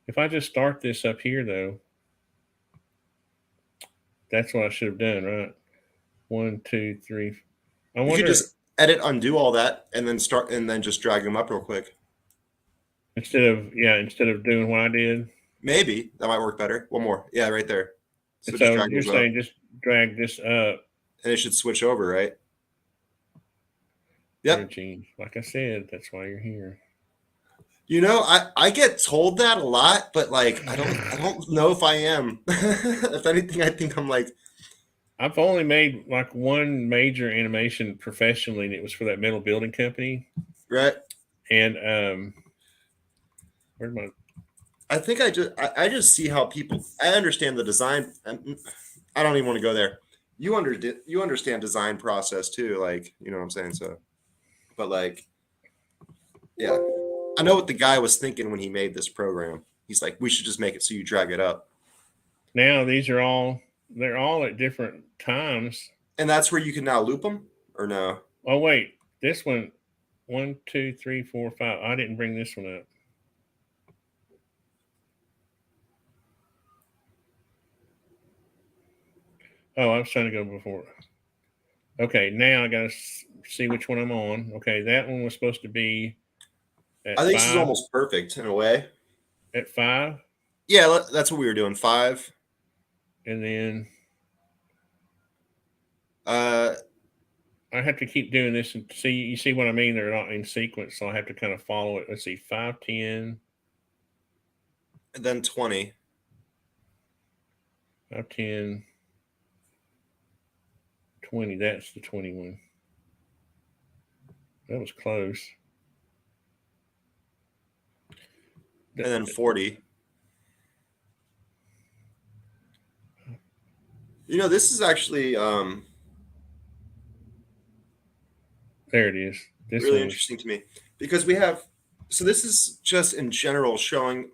If I just start this up here though, that's what I should have done, right? 1, 2, 3. I You wonder. could just edit, undo all that, and then start, and then just drag them up real quick. Instead of doing what I did. Maybe that might work better. One more, yeah, right there. So you're saying just drag this up, and it should switch over, right? Yep. Like I said, that's why you're here. You know, I get told that a lot, but like I don't know if I am. If anything, I think I'm like. I've only made like one major animation professionally, and it was for that metal building company. Right. And where's my? I think I just see how people. I understand the design. I don't even want to go there. You understand design process too, like you know what I'm saying. So, but like, yeah, I know what the guy was thinking when he made this program. He's like, we should just make it so you drag it up. Now they're all at different times. And that's where you can now loop them, or no? Oh wait, this one, 1, 2, 3, 4, 5. I didn't bring this one up. Oh, I was trying to go before. Okay, now I got to see which one I'm on. Okay, that one was supposed to be I at think this is 5. almost perfect in a way. At 5, Yeah, that's what we were doing. 5. and then Uh, I have to keep doing this and see. You see what I mean? They're not in sequence, so I have to kind of follow it. Let's see, 5, 10, and then 20. 5, 10, 20. That's the 21. That was close. And then 40. You know, this is actually There it is. This really one was. interesting to me because we have. So this is just in general showing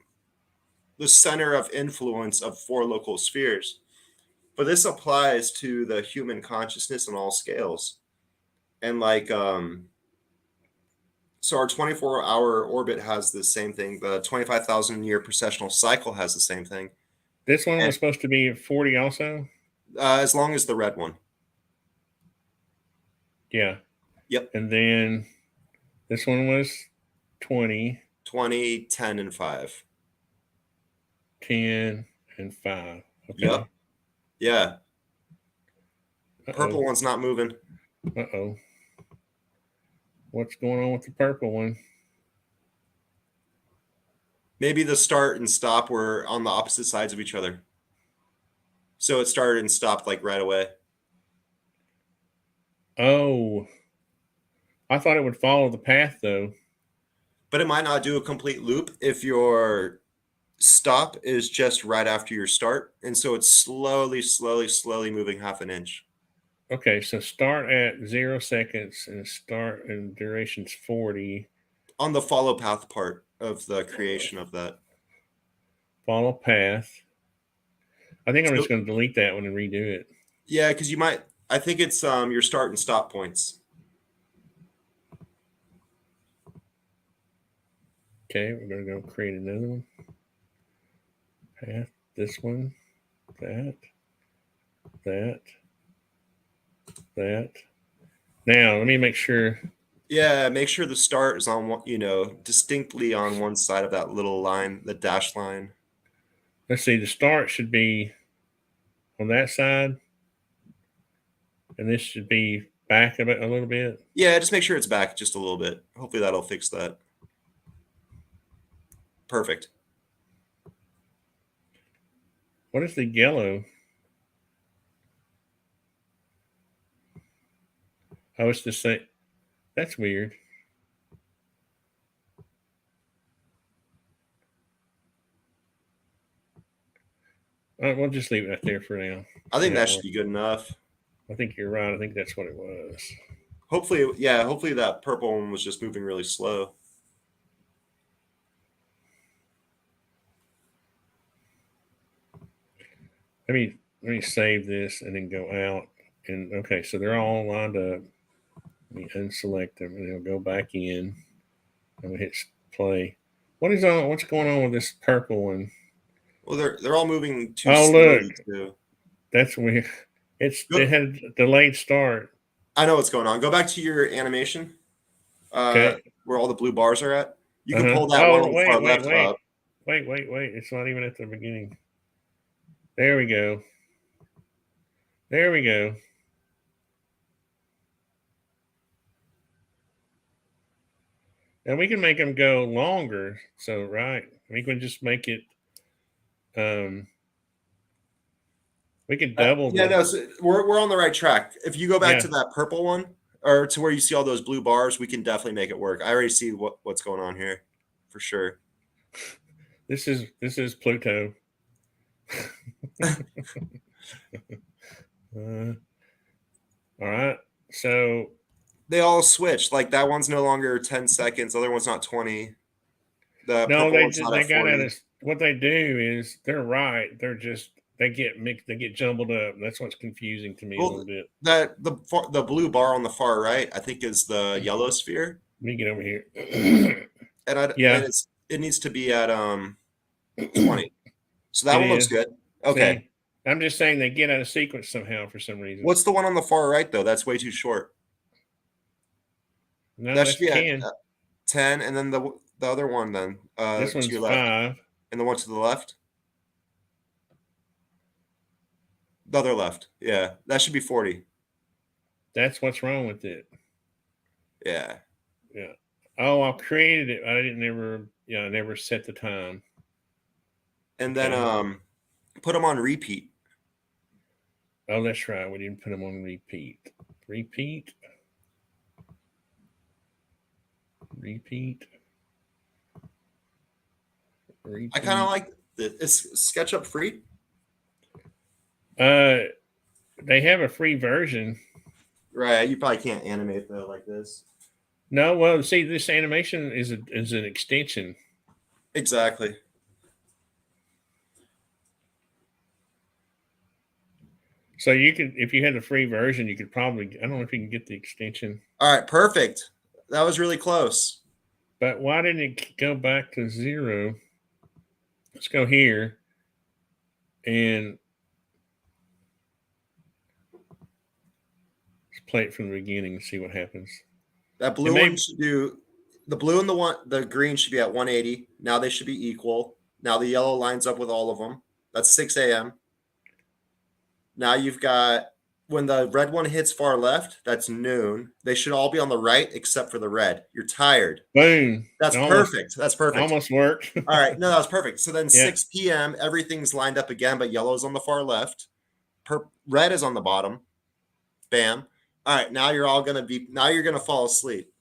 the center of influence of 4 local spheres, but this applies to the human consciousness on all scales. And like, so our 24-hour orbit has the same thing. The 25,000-year precessional cycle has the same thing. This one And was supposed to be at 40 also. as long as the red one. Yeah. Yep. And then this one was 20, 20, 10, and 5. 10, and 5. Okay. Yep. Yeah. Uh-oh. Purple one's not moving. Uh-oh. What's going on with the purple one? Maybe the start and stop were on the opposite sides of each other. So it started and stopped like right away. Oh. I thought it would follow the path though. But it might not do a complete loop if your stop is just right after your start. And so it's slowly, slowly, slowly moving half an inch. Okay, so start at 0 seconds and start and duration's 40. On the follow path part of the creation of that. Follow path. I think I'm So, just going to delete that one and redo it. yeah, because you might. I think it's your start and stop points. Okay, we're going to go create another one. Path, this one, that. Now, let me make sure. Yeah, make sure the start is on one, distinctly on one side of that little line, the dash line. Let's see, the start should be on that side, and this should be back a little bit. Yeah, just make sure it's back just a little bit. Hopefully that'll fix that. Perfect. What is the yellow? Oh, it's the same. That's weird. We'll just leave it right there for now. I think that should be good enough. I think you're right. I think that's what it was. Hopefully, yeah, hopefully that purple one was just moving really slow. Let me save this and then go out. And okay, so they're all lined up. Let me unselect them and they'll go back in. I'm gonna hit play. What's going on with this purple one? Well, they're all moving too slowly. Look. Too. That's weird. It had a delayed start. I know what's going on. Go back to your animation. Okay. Where all the blue bars are at. You can pull that one on the far left up. Wait. It's not even at the beginning. There we go. And we can make them go longer. So, right. We can just make it, we could double. So we're on the right track. If you go back to that purple one or to where you see all those blue bars, we can definitely make it work. I already see what's going on here for sure. This is Pluto. All right. So they all switch. Like that one's no longer 10 seconds. The other one's not 20. They got at us. What they do is they're right. They get mixed. They get jumbled up. That's what's confusing to me a little bit. The blue bar on the far right, I think, is the yellow sphere. Let me get over here. And it needs to be at 20. So that one looks good. Okay. I'm just saying they get out of sequence somehow for some reason. What's the one on the far right though? That's way too short. No, That that's should be at 10. 10, and then the other one then This to one's your left, 5. and the one to the left, the other left. Yeah, that should be 40. That's what's wrong with it. Yeah. Yeah. Oh, I created it. I didn't never. Yeah, I never set the time. And Okay. then put them on repeat. Oh, that's right. We didn't put them on repeat. Repeat. Repeat. Repeat. I kind of like it. Is SketchUp free? They have a free version. Right. You probably can't animate though like this. No, well, see, this animation is an extension. Exactly. So you could, if you had the free version, you could probably. I don't know if you can get the extension. All right. Perfect. That was really close. But why didn't it go back to 0? Let's go here and let's play it from the beginning and see what happens. That blue one should do. The blue and the green should be at 180. Now they should be equal. Now the yellow lines up with all of them. That's 6 a.m. Now you've got, when the red one hits far left, that's noon. They should all be on the right except for the red. You're tired. Boom. That's perfect. That's perfect. Almost worked. All right. No, that was perfect. So then Yeah. 6 p.m., everything's lined up again, but yellow's on the far left. Red is on the bottom. Bam. All right. Now you're going to fall asleep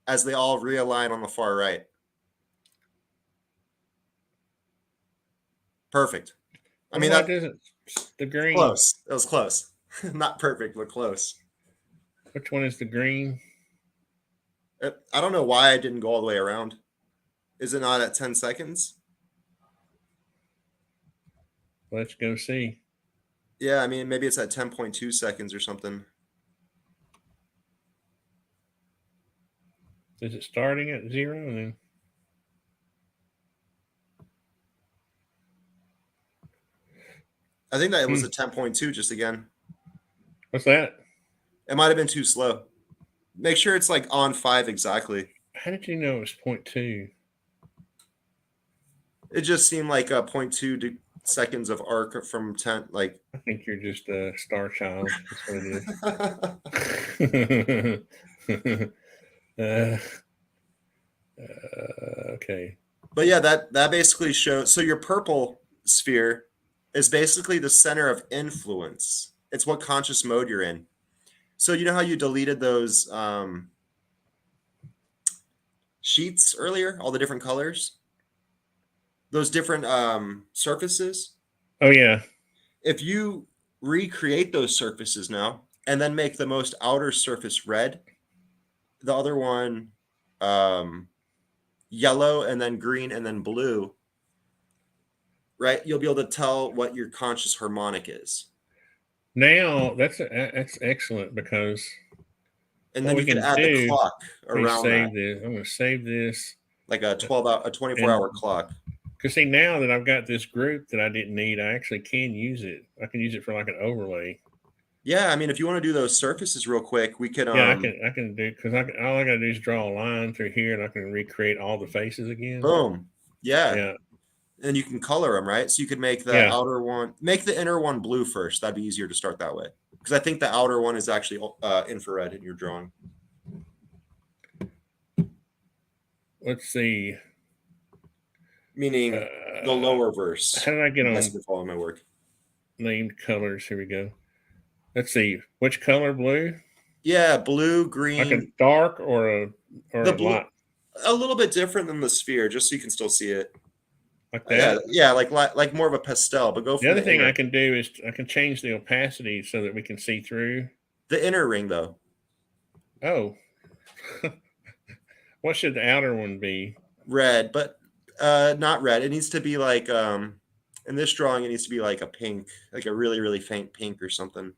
as they all realign on the far right. Perfect. I mean, that isn't the green. Close. It was close. Not perfect, but close. Which one is the green? I don't know why I didn't go all the way around. Is it not at 10 seconds? Let's go see. Yeah, I mean, maybe it's at 10.2 seconds or something. Is it starting at 0 and then? I think that it was a 10.2 just again. What's that? It might have been too slow. Make sure it's like on 5 exactly. How did you know it was 0.2? It just seemed like a 0.2 seconds of arc from 10. Like, I think you're just a star child. That's what it is. Okay. But yeah, that basically shows. So your purple sphere is basically the center of influence. It's what conscious mode you're in. So you know how you deleted those sheets earlier, all the different colors, those different surfaces? Oh, yeah. If you recreate those surfaces now and then make the most outer surface red, the other one yellow, and then green, and then blue, right? You'll be able to tell what your conscious harmonic is. Now that's excellent because. And then you can add the clock around that. This. I'm going to save this. Like a 24-hour clock. Because see, now that I've got this group that I didn't need, I actually can use it. I can use it for like an overlay. Yeah, I mean, if you want to do those surfaces real quick, we can. Yeah, I can do, because all I got to do is draw a line through here, and I can recreate all the faces again. Boom. Yeah. Yeah. And you can color them, right? So you could make the outer one, make the inner one blue first. That'd be easier to start that way. Because I think the outer one is actually infrared in your drawing. Let's see. Meaning the lower verse. How did I get on? Follow my work. Named colors. Here we go. Let's see. Which color? Blue? Yeah, blue, green. Like a dark or a blue, light? A little bit different than the sphere, just so you can still see it. Like that? Yeah, like more of a pastel, but go for the other thing I can do is I can change the opacity so that we can see through. The inner ring, though. Oh. What should the outer one be? Red, but not red. It needs to be like in this drawing, it needs to be like a pink, like a really, really faint pink or something.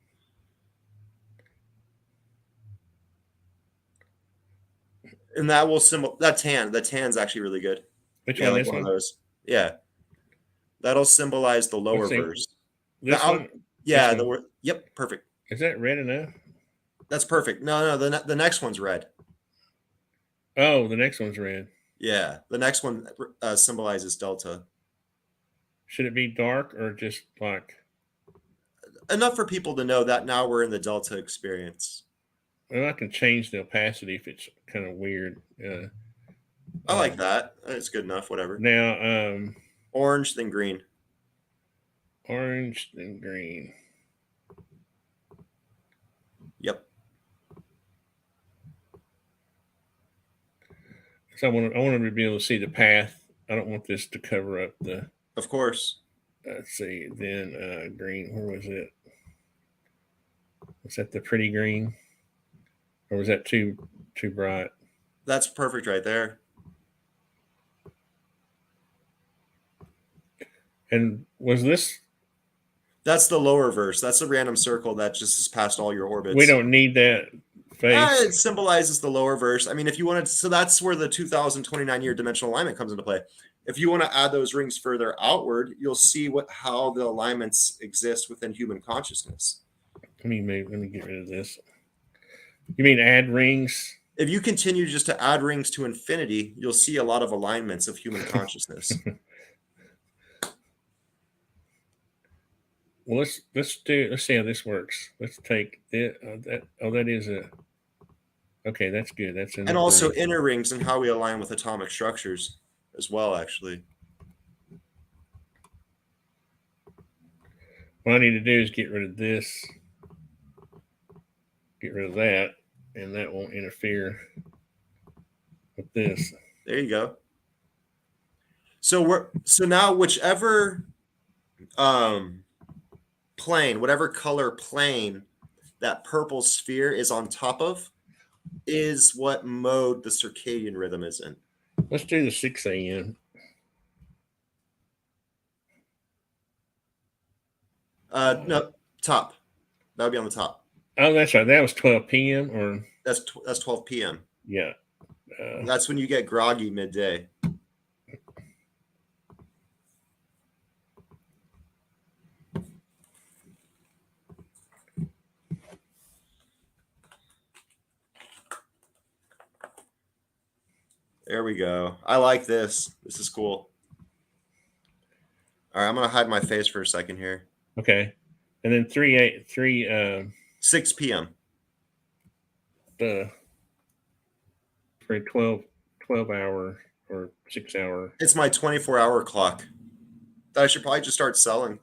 And that will symbol that tan. The tan's actually really good. Which one? Like this one? of those. Yeah. That'll symbolize the lower verse. The This out, one, this yeah, the one, word. Yep, perfect. is that red enough? That's perfect. No, the next one's red. Oh, the next one's red. Yeah, the next one symbolizes delta. Should it be dark or just like? Enough for people to know that now we're in the delta experience. Well, I can change the opacity if it's kind of weird. I like that. It's good enough. Whatever. Now, Orange, then green. orange and green. Yep. So I want to be able to see the path. I don't want this to cover up the. Of course. Let's see. Then green. Where was it? Was that the pretty green, or was that too bright? That's perfect right there. And was this? That's the lower verse. That's a random circle that just is past all your orbits. We don't need that face. It symbolizes the lower verse. I mean, if you wanted, so that's where the 2029 year dimensional alignment comes into play. If you want to add those rings further outward, you'll see how the alignments exist within human consciousness. Let me get rid of this. You mean add rings? If you continue just to add rings to infinity, you'll see a lot of alignments of human consciousness. Well, let's see how this works. Let's take it. That is a. Okay, that's good. That's and also inner rings and how we align with atomic structures as well, actually. What I need to do is get rid of this, get rid of that, and that won't interfere with this. There you go. So now whichever plane, whatever color plane that purple sphere is on top of, is what mode the circadian rhythm is in. Let's do the 6 a.m. No, top. That would be on the top. Oh, that's right. That was 12 p.m. or that's 12 p.m. Yeah. That's when you get groggy midday. There we go. I like this. This is cool. All right, I'm gonna hide my face for a second here. Okay, and then 6 p.m. For 12 hour or 6 hour. It's my 24-hour clock that I should probably just start selling.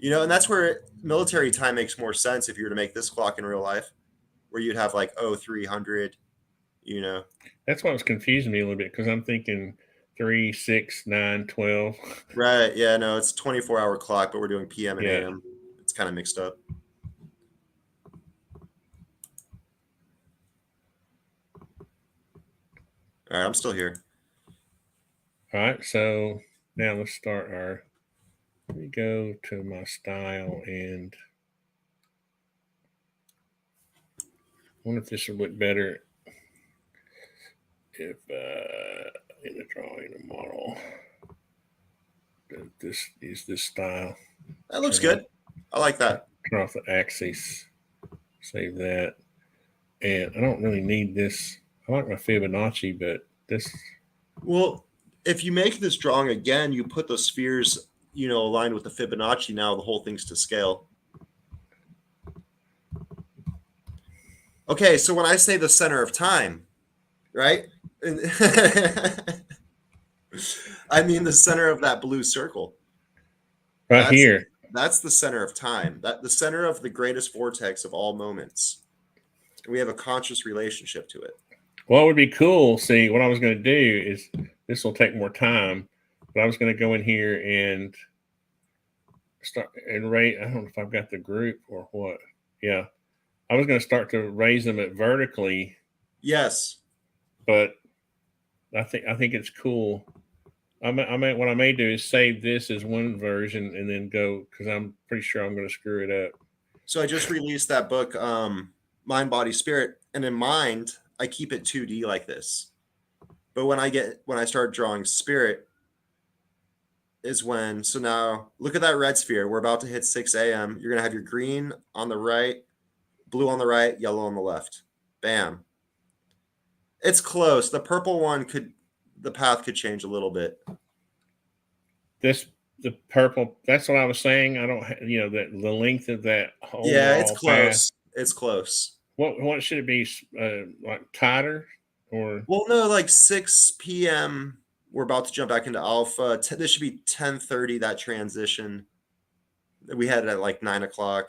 And that's where military time makes more sense if you were to make this clock in real life, where you'd have like 0300. That's what was confusing me a little bit because I'm thinking 3, 6, 9, 12. Right. Yeah. No, it's a 24-hour clock, but we're doing PM and AM. It's kind of mixed up. All right, I'm still here. All right, so now let's start our. Let me go to my style and I wonder if this would look better if in the drawing a model. This is this style. That looks good. I like that. Turn off the axis. Save that. And I don't really need this. I like my Fibonacci, but this. Well, if you make this drawing again, you put the spheres, aligned with the Fibonacci. Now the whole thing's to scale. Okay, so when I say the center of time, right? I mean the center of that blue circle. Right here. That's the center of time. The center of the greatest vortex of all moments. We have a conscious relationship to it. Well, it would be cool. See, what I was going to do is this will take more time, but I was going to go in here and start and rate. I don't know if I've got the group or what. Yeah. I was going to start to raise them at vertically. Yes. But I think it's cool. What I may do is save this as one version and then go because I'm pretty sure I'm going to screw it up. So I just released that book, Mind, Body, Spirit, and in mind, I keep it 2D like this. But when I start drawing spirit, is when, so now look at that red sphere. We're about to hit 6 a.m. You're going to have your green on the right, blue on the right, yellow on the left. Bam. It's close. The purple one the path could change a little bit. The purple. That's what I was saying. I don't, that the length of that Yeah, it's overall path. close. It's close. What should it be? Like tighter or? Well, no, like 6 p.m. We're about to jump back into alpha. This should be 10:30. That transition. We had it at like 9 o'clock.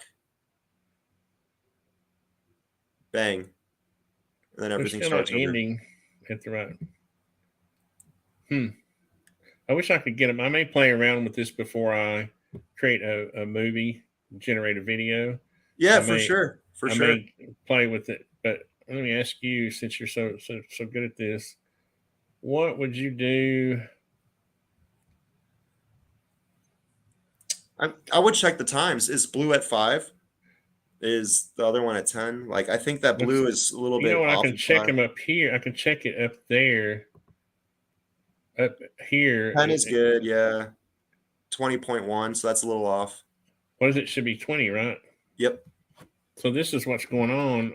Bang. And then They're everything still not starts over. ending at the right. I wish I could get them. I may play around with this before I create a movie, generate a video. Yeah, I for may, sure. For I sure. may play with it. But let me ask you, since you're so good at this, what would you do? I would check the times. Is blue at 5? Is the other one at 10? Like, I think that blue is a little You bit know what? I off can at check 5. them up here. I can check it up there. Up here. 10 is good, yeah. 20.1, so that's a little off. What is it? Should be 20, right? Yep. So this is what's going on.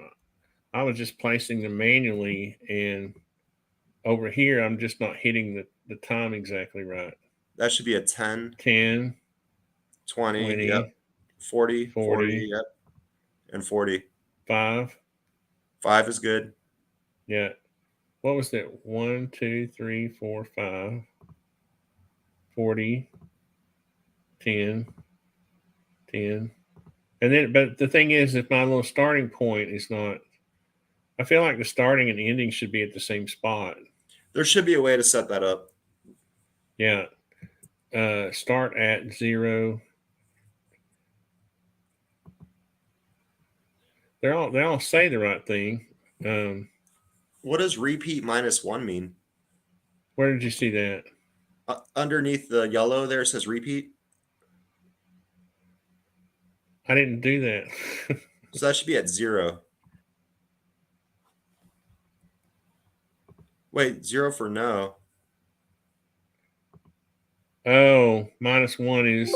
I was just placing them manually, and over here, I'm just not hitting the time exactly right. That should be a 10. 10, 20, yep. 40, 40, yep. And 40. 5. 5 is good. Yeah. What was that? 1, 2, 3, 4, 5. 40, 10, 10. And then, but the thing is, if my little starting point is not, I feel like the starting and the ending should be at the same spot. There should be a way to set that up. Yeah. Start at 0. They all say the right thing. What does repeat -1 mean? Where did you see that? Underneath the yellow there says repeat. I didn't do that. So that should be at 0. Wait, 0 for no. Oh, -1 is.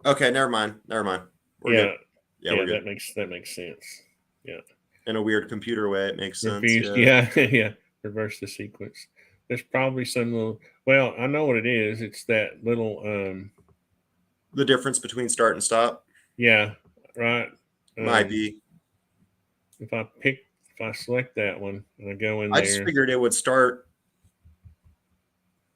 Okay, never mind. We're good. Yeah, we're good. That makes sense. Yeah. In a weird computer way, it makes sense. Yeah. Yeah. Reverse the sequence. There's probably some little. Well, I know what it is. It's that little. The difference between start and stop. Yeah. Right. Might be. If I select that one and I go in I there. just figured it would start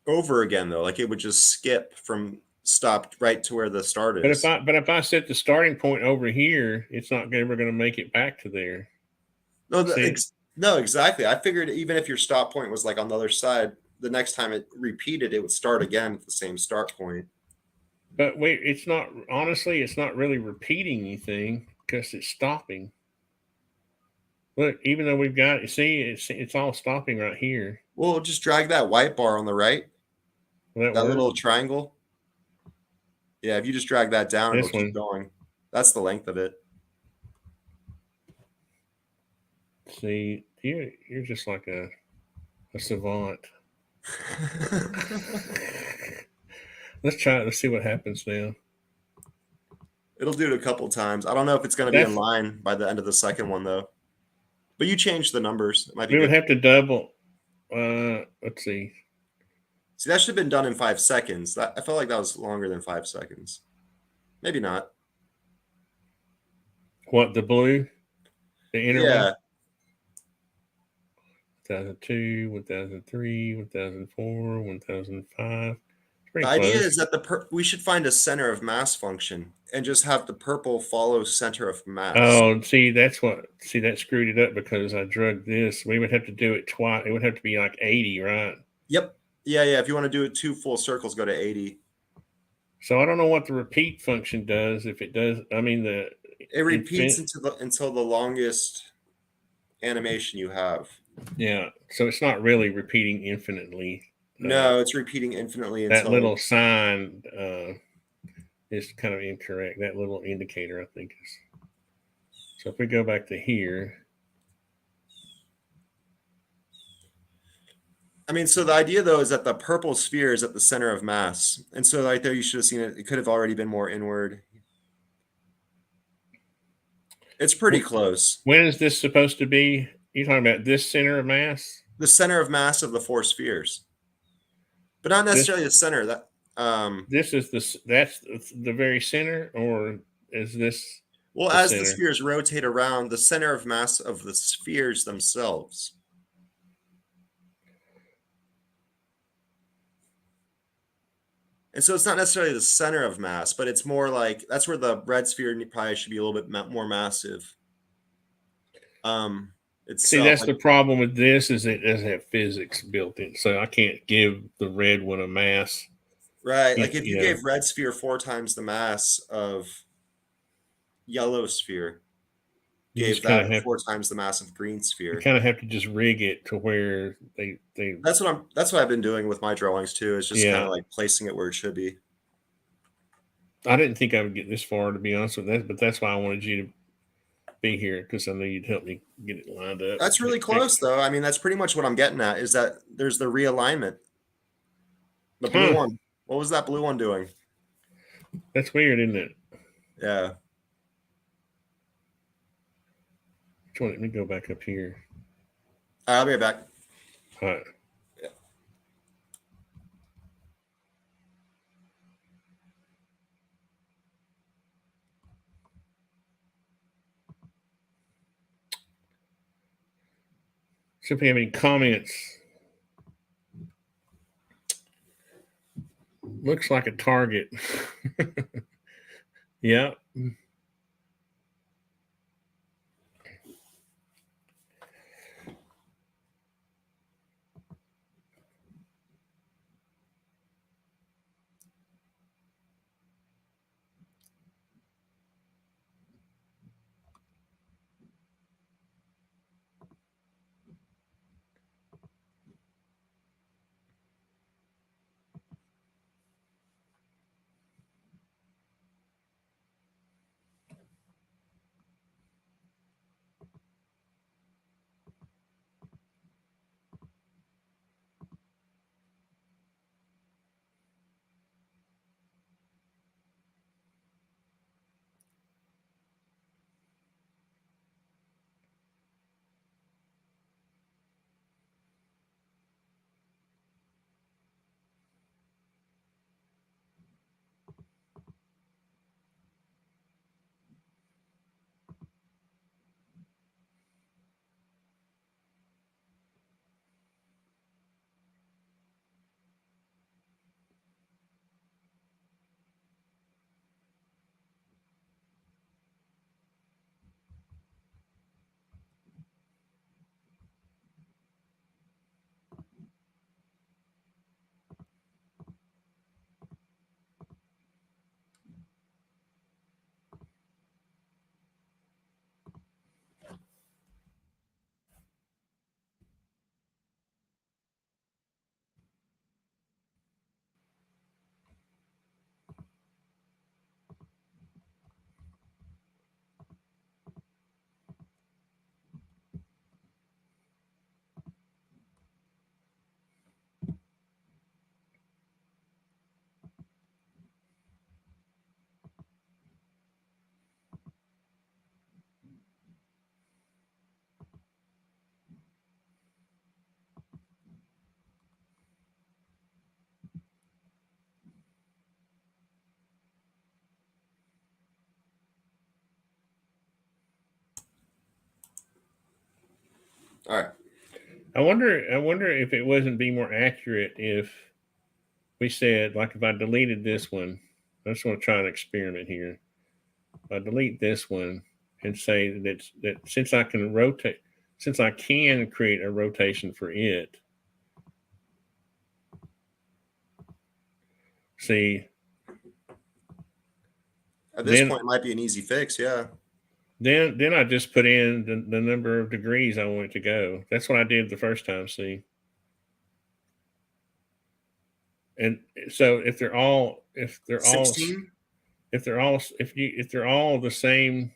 over again though. Like it would just skip from stop right to where the start is. But if I set the starting point over here, it's not ever going to make it back to there. No, exactly. I figured even if your stop point was like on the other side, the next time it repeated, it would start again at the same start point. But wait, it's not, honestly, it's not really repeating anything because it's stopping. Look, even though we've got it, see, it's all stopping right here. Well, just drag that white bar on the right. That little triangle. Yeah, if you just drag that down, it'll keep going. That's the length of it. See, you're just like a savant. Let's try it. Let's see what happens now. It'll do it a couple times. I don't know if it's going to be in line by the end of the second one, though. But you changed the numbers. It might be we would have to double. Let's see. See, that should have been done in 5 seconds. I felt like that was longer than 5 seconds. Maybe not. What, the blue? The interval? Yeah. 1002, 1003, 1004, 1005. The idea is that we should find a center of mass function and just have the purple follow center of mass. Oh, see, that screwed it up because I drugged this. We would have to do it twice. It would have to be like 80, right? Yep. Yeah. If you want to do it 2 full circles, go to 80. So I don't know what the repeat function does. If it does, I mean it repeats until the longest animation you have. Yeah. So it's not really repeating infinitely. No, it's repeating infinitely until that little sign is kind of incorrect. That little indicator, I think, is. So if we go back to here, I mean, so the idea though is that the purple sphere is at the center of mass, and so right there you should have seen it. It could have already been more inward. It's pretty close. When is this supposed to be? You talking about this center of mass? The center of mass of the four spheres, but not This necessarily the center. That this is that's the very center, or is this well, the as the center? spheres rotate around, the center of mass of the spheres themselves. And so it's not necessarily the center of mass, but it's more like that's where the red sphere probably should be a little bit more massive. See, Itself, that's like, the problem with this is it doesn't have physics built in, so I can't give the red one a mass. right? Like if you You know, gave red sphere 4 times the mass of yellow sphere, you gave just kind of that have 4 times the mass of green you sphere. kind of have to just rig it to where they That's what I've been doing with my drawings too. Is just kind yeah. of like placing it where it should be. I didn't think I would get this far, to be honest with that, but that's why I wanted you to be here because I knew you'd help me get it lined up. That's really close though. I mean, that's pretty much what I'm getting at is that there's the realignment. The blue Huh? one. What was that blue one doing? That's weird, isn't it? Yeah. Let me go back up here. All right, I'll be right back. All right. Yeah. So if you have any comments, looks like a target. Yeah. All right. I wonder if it wouldn't be more accurate if we said, like, if I deleted this one, I just want to try an experiment here. If I delete this one and say that since I can rotate, since I can create a rotation for it, see, At this then point, it might be an easy fix. Yeah. then I just put in the number of degrees I want it to go. That's what I did the first time. See, and so if they're all 16. if they're all the same,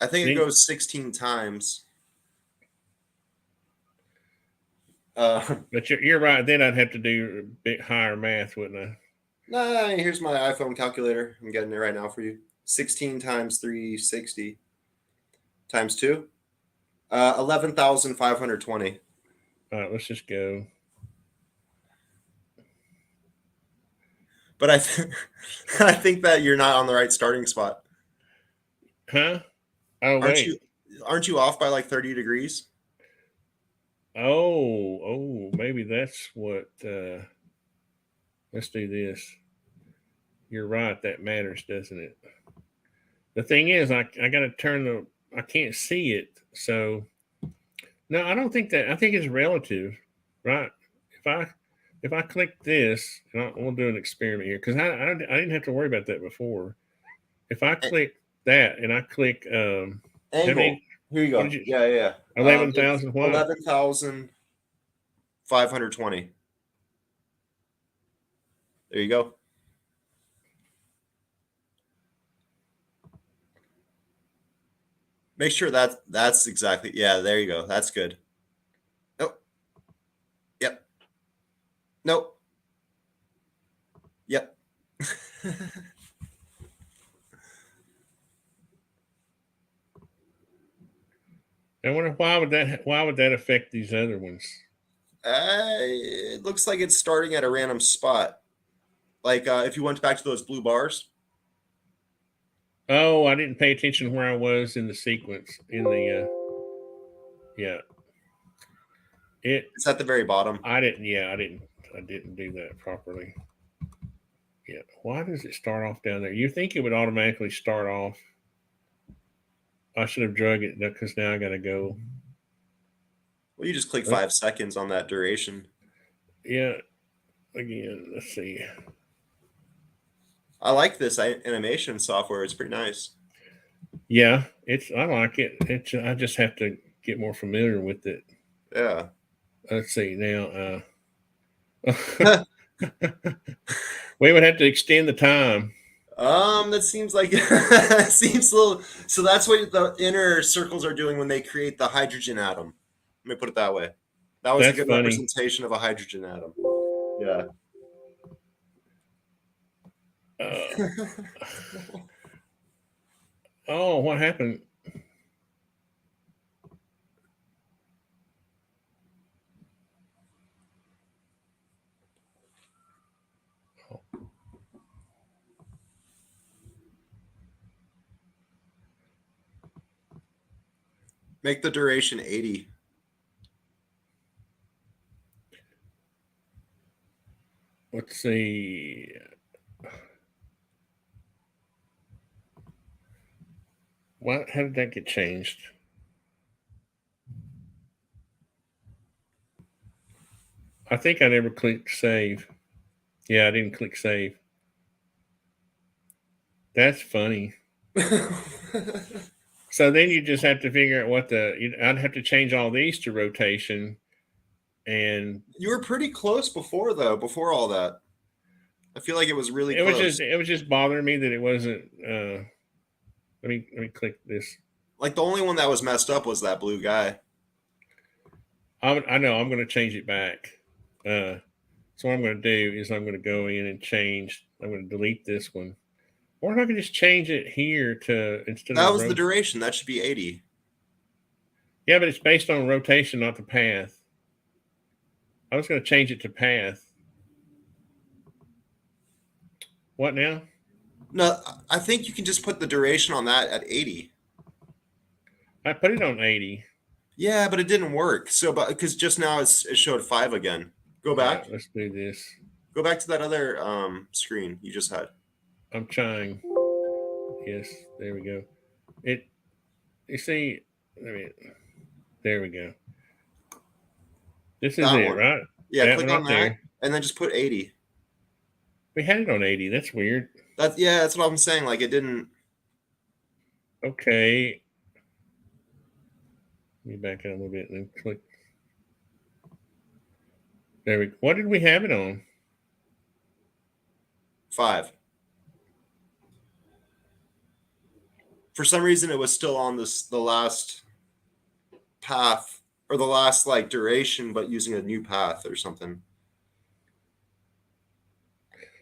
I think it then goes 16 times. But you're right. Then I'd have to do a bit higher math, wouldn't I? Nah, here's my iPhone calculator. I'm getting it right now for you. 16 times 360 times 2. 11,520. All right, let's just go. But I think that you're not on the right starting spot. Huh? Oh, wait. Aren't you off by like 30 degrees? Oh, maybe that's what. Let's do this. You're right. That matters, doesn't it? The thing is, I got to turn the. I can't see it, so no, I don't think that. I think it's relative, right? If I if I click this, and we'll do an experiment here because I didn't have to worry about that before. If I click that and I click how Angle. many? Here you What go. did you? Yeah. 11,000 what? 11,520. There you go. Make sure that's exactly. Yeah, there you go. That's good. Nope. Yep. Nope. Yep. I wonder why would that affect these other ones? It looks like it's starting at a random spot. Like if you went back to those blue bars. Oh, I didn't pay attention where I was in the sequence in the yeah. It's at the very bottom. I didn't do that properly. Yeah. Why does it start off down there? You think it would automatically start off. I should have drug it because now I got to go. Well, you just click 5 seconds on that duration. Yeah. Again, let's see. I like this animation software. It's pretty nice. Yeah, I like it. I just have to get more familiar with it. Yeah. Let's see now. We would have to extend the time. That seems like seems a little. So that's what the inner circles are doing when they create the hydrogen atom. Let me put it that way. That was That's a good funny. representation of a hydrogen atom. Yeah. Oh, what happened? Make the duration 80. Let's see. What? How did that get changed? I think I never clicked save. Yeah, I didn't click save. That's funny. So then you just have to figure out I'd have to change all these to rotation, and You were pretty close before though. Before all that, I feel like it was really close. it was just bothering me that it wasn't. Let me click this. Like the only one that was messed up was that blue guy. I know I'm going to change it back. So what I'm going to do is I'm going to go in and change. I'm going to delete this one, or if I can just change it here to instead That of was the duration. That should be 80. Yeah, but it's based on rotation, not the path. I was going to change it to path. What now? No, I think you can just put the duration on that at 80. I put it on 80. Yeah, but it didn't work. So, but because just now it showed 5 again. Go back. Let's do this. Go back to that other screen you just had. I'm trying. Yes, there we go. You see, there we go. This is That it, one. right? Yeah, that click one on that, there. and then just put 80. We had it on 80. That's weird. That's what I'm saying. Like it didn't. Okay. Let me back out a little bit and then click. There we go. What did we have it on? 5. For some reason, it was still on the last path or the last like duration, but using a new path or something.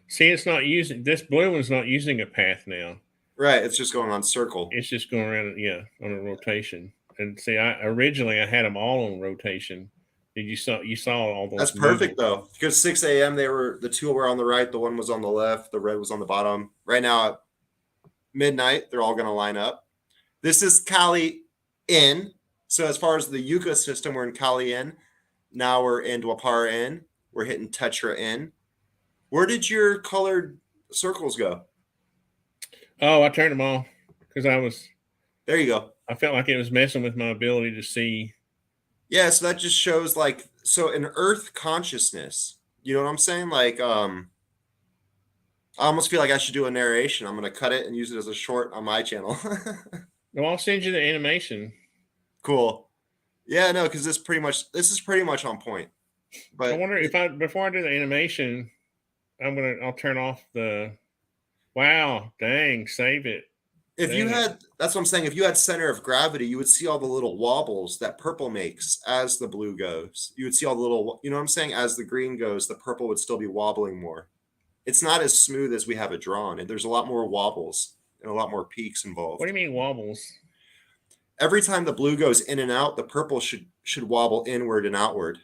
See, it's not using this blue one's not using a path now. Right, it's just going on circle. It's just going around, yeah, on a rotation. And see, I originally had them all on rotation. Did you saw all those? That's perfect though, because 6 a.m. the two were on the right, the one was on the left, the red was on the bottom. Right now at midnight, they're all going to line up. This is Kali in. So as far as the Yucca system, we're in Kali in. Now we're in Dwapara in. We're hitting Tetra in. Where did your colored circles go? Oh, I turned them off because There you go. I felt like it was messing with my ability to see. Yeah, so that just shows like, so in Earth consciousness, you know what I'm saying? Like, I almost feel like I should do a narration. I'm going to cut it and use it as a short on my channel. Well, I'll send you the animation. Cool. Yeah, no, because this is pretty much on point. But I wonder if before I do the animation, I'll turn off the. Wow, dang, save it. if you had, that's what I'm saying. If you had center of gravity, you would see all the little wobbles that purple makes as the blue goes. You would see all the little, you know what I'm saying? As the green goes, the purple would still be wobbling more. It's not as smooth as we have it drawn, and there's a lot more wobbles and a lot more peaks involved. What do you mean wobbles? Every time the blue goes in and out, the purple should wobble inward and outward.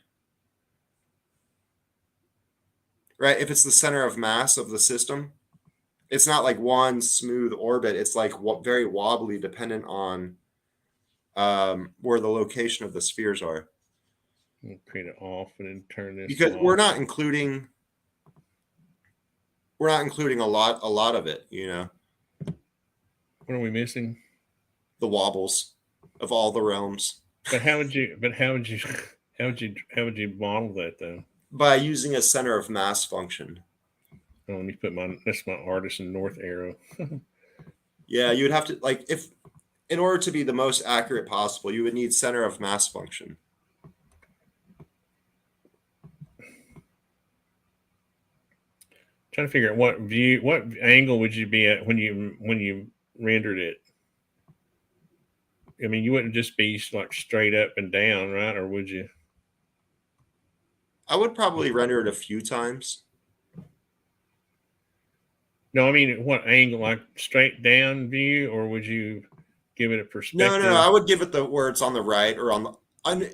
Right? If it's the center of mass of the system, it's not like one smooth orbit. It's like very wobbly, dependent on where the location of the spheres are. I'll create it off and then turn this. Because off. we're not including a lot of it. You know. What are we missing? The wobbles of all the realms. But how would you model that though? By using a center of mass function. Oh, let me put that's my artisan north arrow. Yeah, you would have to, like, if in order to be the most accurate possible, you would need center of mass function. Trying to figure out what angle would you be at when you rendered it. I mean, you wouldn't just be like straight up and down, right? Or would you? I would probably render it a few times. No, I mean, what angle? Like straight down view, or would you give it a perspective? No, I would give it the where it's on the right or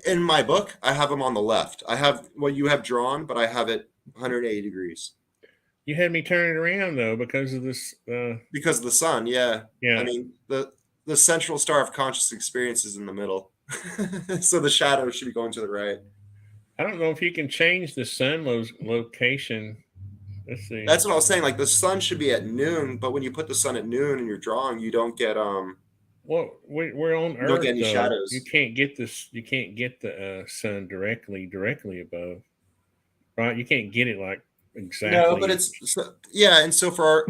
in my book. I have them on the left. I have what you have drawn, but I have it 180 degrees. You had me turn it around though because of this. Because of the sun, yeah. Yeah. I mean the central star of conscious experience is in the middle, so the shadow should be going to the right. I don't know if you can change the sun location. Let's see. That's what I was saying. Like the sun should be at noon, but when you put the sun at noon in your drawing, you don't get Well, we're on Earth. Don't get any shadows. You can't get this. You can't get the sun directly above, right? You can't get it like exactly. No, but and so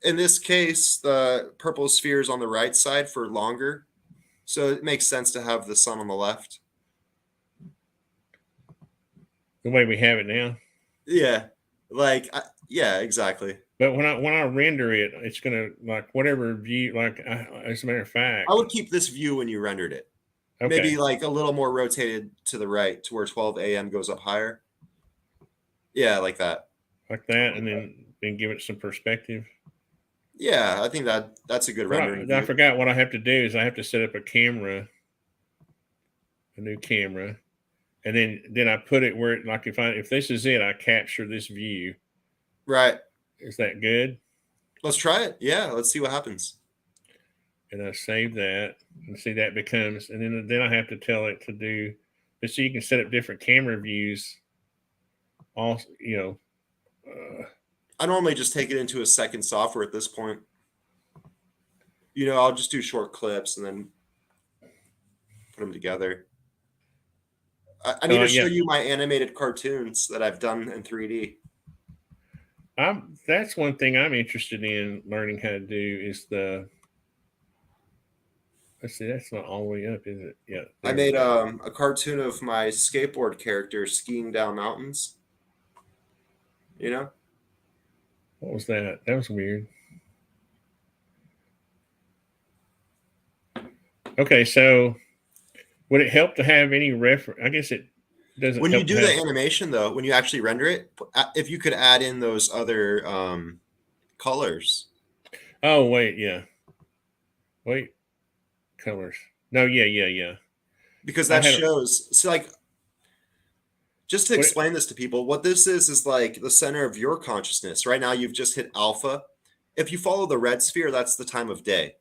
in this case, the purple sphere is on the right side for longer, so it makes sense to have the sun on the left. The way we have it now. Yeah, yeah, exactly. But when I render it, it's gonna like whatever view. Like as a matter of fact, I would keep this view when you rendered it. Okay. Maybe like a little more rotated to the right, to where 12 a.m. goes up higher. Yeah, like that. Like that, and then give it some perspective. Yeah, I think that's a good rendering. I forgot what I have to do is I have to set up a new camera, and then I put it where like if this is it, I capture this view. Right. Is that good? Let's try it. Yeah, let's see what happens. And I save that, and see that becomes, and then I have to tell it to do. But so you can set up different camera views. Also, you know. I normally just take it into a second software at this point. You know, I'll just do short clips and then put them together. I need to show you my animated cartoons that I've done in 3D. That's one thing I'm interested in learning how to do is let's see, that's not all the way up, is it? Yeah. I made a cartoon of my skateboard character skiing down mountains. You know? What was that? That was weird. Okay, so Would it help to have any reference? I guess it doesn't When you help to do the have. animation, though, when you actually render it, if you could add in those other colors. Oh wait, yeah. Wait, colors. No, yeah. Because I that had. shows, so like, just to What it, explain this to people, what this is like the center of your consciousness. Right now, you've just hit alpha. If you follow the red sphere, that's the time of day.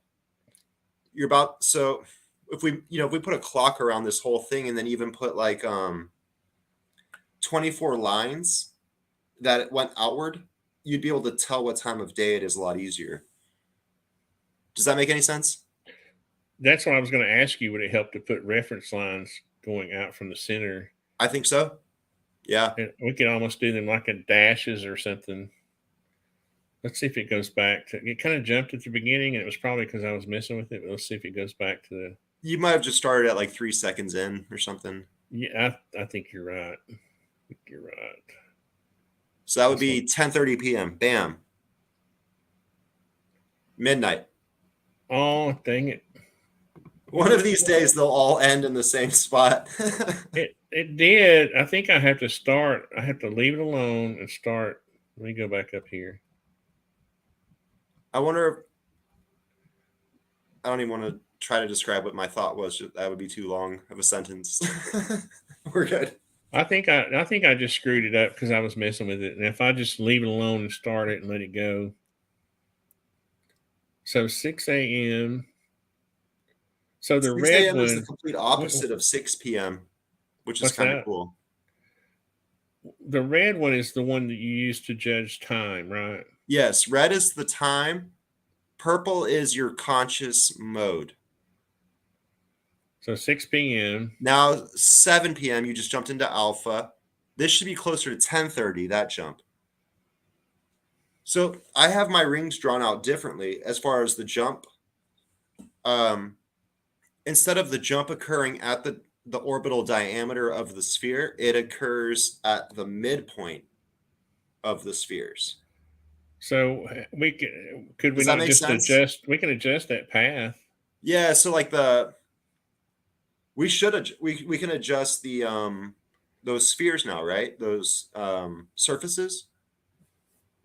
You're about, so if we put a clock around this whole thing and then even put like 24 lines that went outward, you'd be able to tell what time of day it is a lot easier. Does that make any sense? that's what I was going to ask you. Would it help to put reference lines going out from the center? I think so. Yeah. And we could almost do them like a dashes or something. Let's see if it goes back to. It kind of jumped at the beginning, and it was probably because I was messing with it. But let's see if it goes back to the. You might have just started at like 3 seconds in or something. Yeah, I think you're right. I think you're right. So that would be 10:30 p.m. Bam. Midnight. Oh, dang it. One of these days they'll all end in the same spot. It did. I think I have to start. I have to leave it alone and start. Let me go back up here. I wonder if, I don't even want to try to describe what my thought was. That would be too long of a sentence. We're good. I think I just screwed it up because I was messing with it. And if I just leave it alone and start it and let it go. So 6 a.m. So the 6 red a.m. is the one. complete opposite of 6 p.m., which is What's kind of that? cool. The red one is the one that you use to judge time, right? Yes, red is the time. Purple is your conscious mode. So 6 p.m. Now 7 p.m. you just jumped into alpha. This should be closer to 10:30, that jump. So I have my rings drawn out differently as far as the jump. Instead of the jump occurring at the orbital diameter of the sphere, it occurs at the midpoint of the spheres. So we could we Does that not make just sense? adjust? We can adjust that path. Yeah, so like we can adjust the those spheres now, right? Those surfaces.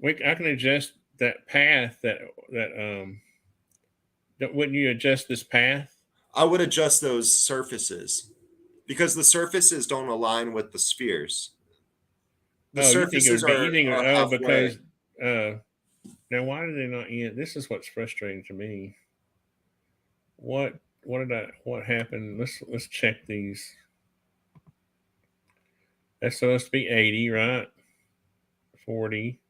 I can adjust that path. Wouldn't you adjust this path? I would adjust those surfaces because the surfaces don't align with the spheres. The Oh, you think it surfaces would be? You think? are halfway. Because now why do they not end? This is what's frustrating to me. What happened? Let's check these. That's supposed to be 80, right? 40,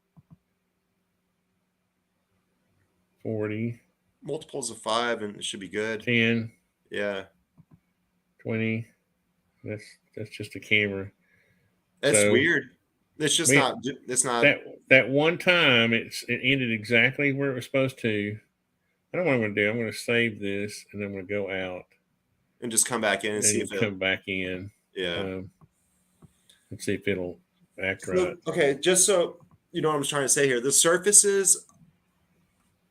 40, Multiples of 5 and it should be good. 10, Yeah. 20. That's just a camera. That's So weird. It's just we not. It's not. that one time it ended exactly where it was supposed to. I don't know what I'm going to do. I'm going to save this and I'm going to go out And just come back in and see and if it. come back in Yeah. and see if it'll act So, right. okay, just so you know what I'm trying to say here, the surfaces,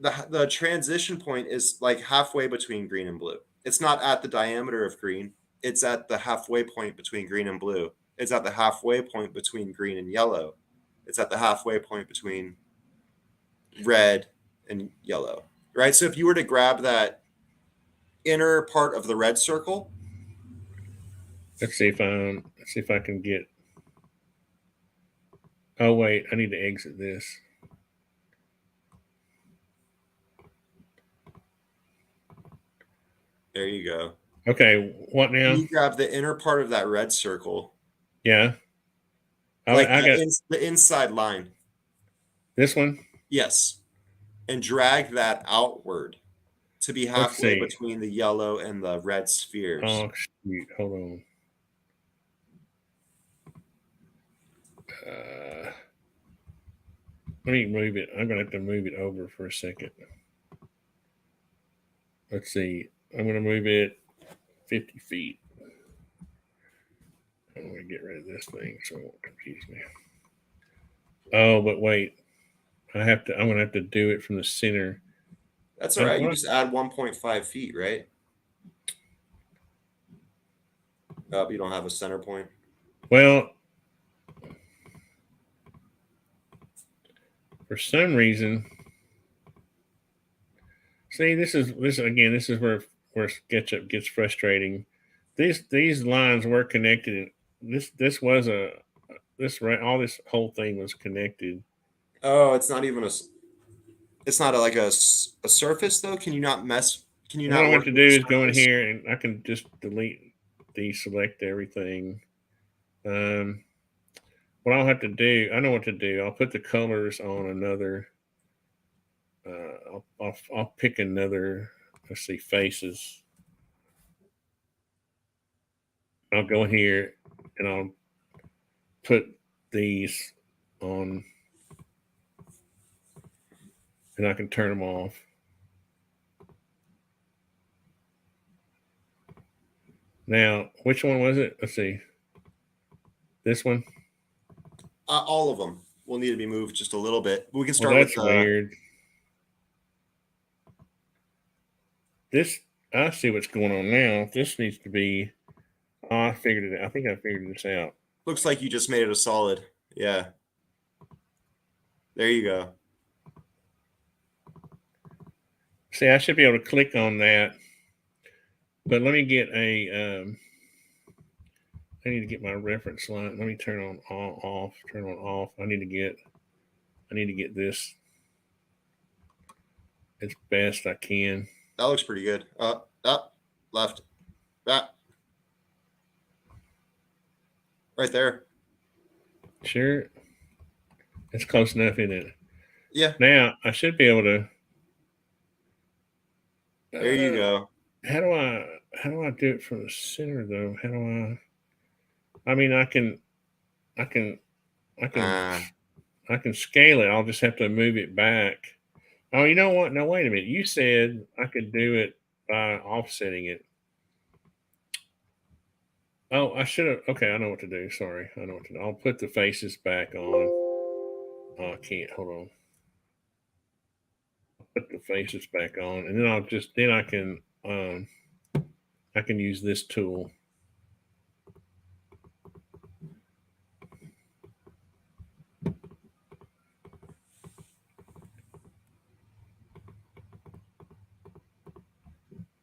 the transition point is like halfway between green and blue. It's not at the diameter of green. It's at the halfway point between green and blue. It's at the halfway point between green and yellow. It's at the halfway point between red and yellow. Right. So if you were to grab that inner part of the red circle. Let's see if I can get. Oh wait, I need to exit this. There you go. Okay, what now? You grab the inner part of that red circle. Yeah, Like I got the inside line. this one. Yes. And drag that outward to be Let's halfway see. between the yellow and the red spheres. Oh shoot! Hold on. Let me move it. I'm gonna have to move it over for a second. Let's see. I'm gonna move it 50 feet. I'm gonna get rid of this thing so it won't confuse me. Oh, but wait. I'm gonna have to do it from the center. That's all right. You just add 1.5 feet, right? Oh, you don't have a center point. Well, for some reason, see, this is where SketchUp gets frustrating. These lines were connected. This was a all this whole thing was connected. Oh, it's not even it's not like a surface though. Can you not mess? Can you What I not want work to with do the is go in surface? here and I can just deselect everything. Um, what I'll have to do, I know what to do. I'll put the colors on another. I'll pick another. Let's see, faces. I'll go in here and I'll put these on, and I can turn them off. Now, which one was it? Let's see. This one. All of them will need to be moved just a little bit. We can Well, start with that's weird. This, I see what's going on now. This needs to be. Oh, I figured it out. I think I figured this out. looks like you just made it a solid. Yeah. There you go. See, I should be able to click on that, but let me get a. I need to get my reference line. Let me turn on off. Turn on off. I need to get this as best I can. That looks pretty good. Up, left, that. Right there. Sure, it's close enough, isn't it? Yeah. Now I should be able to. There you go. How do I do it from the center though? How do I? I mean, I can I can scale it. I'll just have to move it back. Oh, you know what? No, wait a minute. You said I could do it by offsetting it. Oh, I should have. Okay, I know what to do. Sorry, I know what to do. I'll put the faces back on. Oh, I can't. Hold on. I'll put the faces back on, and then I can use this tool.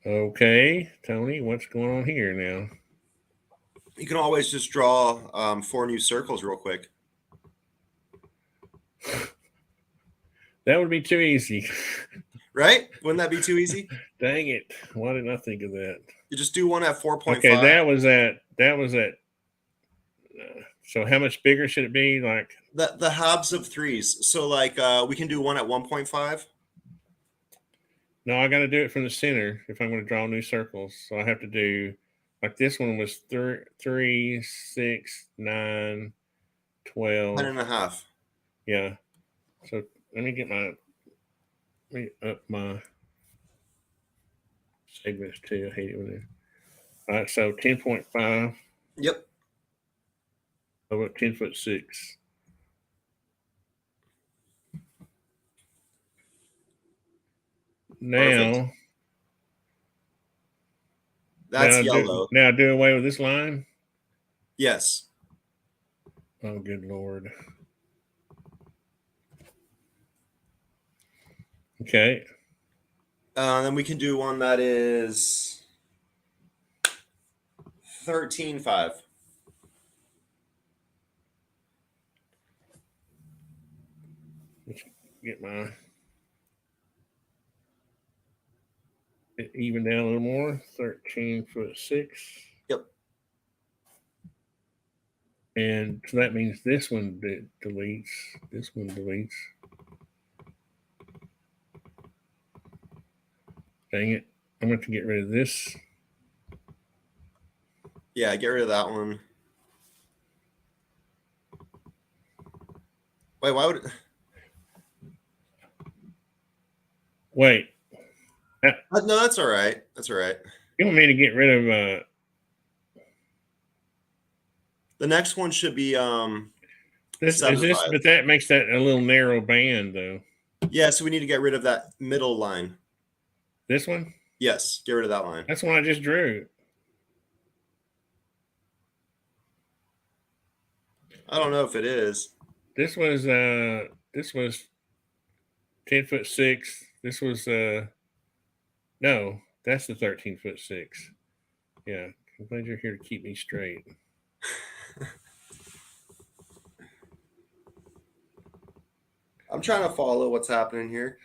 Okay, Tony, what's going on here now? You can always just draw 4 new circles real quick. That would be too easy. Right? Wouldn't that be too easy? Dang it! Why didn't I think of that? You just do one at 4.5. Okay, that was at. So how much bigger should it be? Like the halves of threes. So like we can do one at 1.5. no, I got to do it from the center if I'm going to draw new circles. So I have to do like this one was 3, 6, 9, 12. 10.5. Yeah. So let me up my segments too. I hate it when they're all right. So 10.5. Yep. Over 10'6". Now, Perfect. That's yellow. now do away with this line. Yes. Oh, good Lord. Okay. Then we can do one that is 13.5. Let's get my even down a little more. 13'6". Yep. And so that means this one deletes. This one deletes. Dang it. I'm going to get rid of this. Yeah, get rid of that one. Wait, why would it... Wait. No, that's all right. That's all right. You want me to get rid of the next one should be this? Is this? But that makes that a little narrow band, though. Yeah, so we need to get rid of that middle line. This one? Yes, get rid of that line. That's one I just drew. I don't know if it is. This was 10'6". This was no, that's the 13'6". Yeah, I'm glad you're here to keep me straight. I'm trying to follow what's happening here.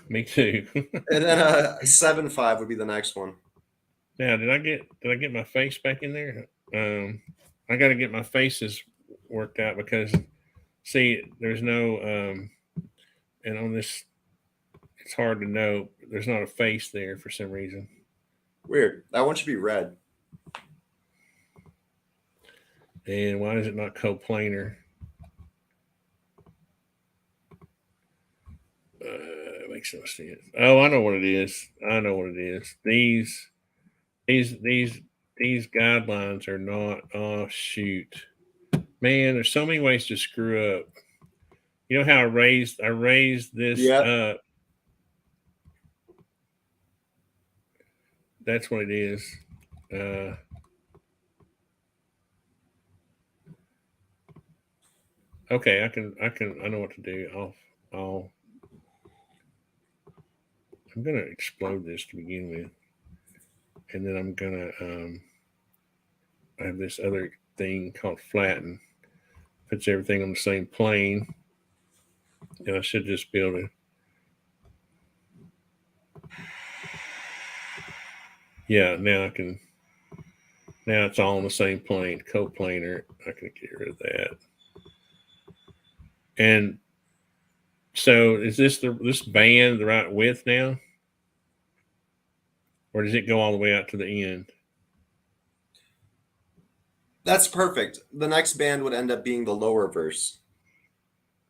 Me too. And then 7.5 would be the next one. Now, did I get my face back in there? I got to get my faces worked out because see, there's no and on this it's hard to know. There's not a face there for some reason. Weird. That one should be red. And why is it not coplanar? Makes no sense. Oh, I know what it is. I know what it is. These guidelines are not. Oh shoot, man! There's so many ways to screw up. You know how I raised this Yep. up. That's what it is. Uh, okay, I know what to do. I'm gonna explode this to begin with, and then I'm gonna have this other thing called flatten. Puts everything on the same plane, and I should just be able to. Yeah, now I can. Now it's all on the same plane, coplanar. I can get rid of that. And so, is this band the right width now, or does it go all the way out to the end? That's perfect. The next band would end up being the lower verse.